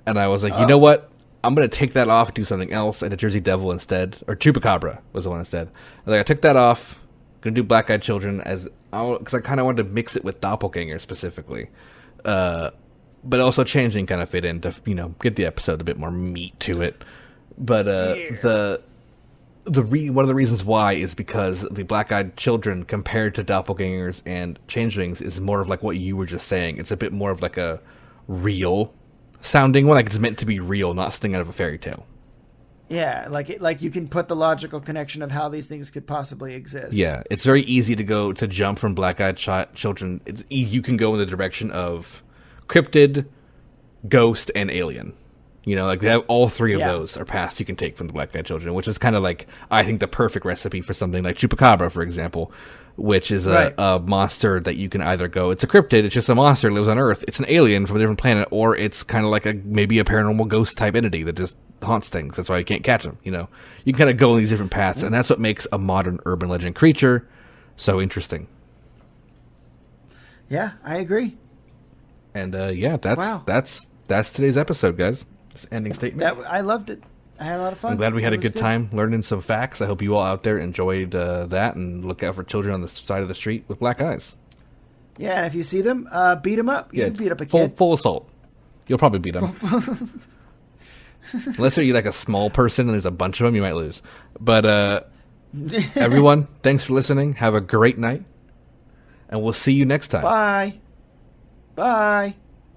S2: and I was like, you know what? I'm going to take that off and do something else. I did Jersey Devil instead. Or Chupacabra was the one instead. I took that off. Going to do Black-Eyed Children because I kind of wanted to mix it with Doppelganger specifically. But also Changing kind of fit in to, get the episode a bit more meat to it. But one of the reasons why is because the Black-Eyed Children compared to Doppelgangers and Changelings is more of like what you were just saying. It's a bit more of like a real sounding one, like it's meant to be real, not something out of a fairy tale.
S1: Yeah, like you can put the logical connection of how these things could possibly exist.
S2: Yeah, it's very easy to jump from Black-Eyed Children. You can go in the direction of cryptid, ghost, and alien. They have all 3 of those are paths you can take from the Black-Eyed Children, which is kind of like, I think, the perfect recipe for something like Chupacabra, for example, which is a monster that you can either go, it's a cryptid, it's just a monster that lives on Earth, it's an alien from a different planet, or it's kind of like maybe a paranormal ghost type entity that just haunts things. That's why you can't catch them. You can kind of go in these different paths, and that's what makes a modern urban legend creature so interesting.
S1: Yeah, I agree.
S2: And that's today's episode, guys. Ending statement.
S1: I loved it. I had a lot of fun.
S2: I'm glad we had a good time learning some facts. I hope you all out there enjoyed that, and look out for children on the side of the street with black eyes.
S1: Yeah, and if you see them, beat them up. You can beat up a kid.
S2: Full assault. You'll probably beat them. Unless you're like a small person and there's a bunch of them, you might lose. But everyone, thanks for listening. Have a great night, and we'll see you next time.
S1: Bye. Bye.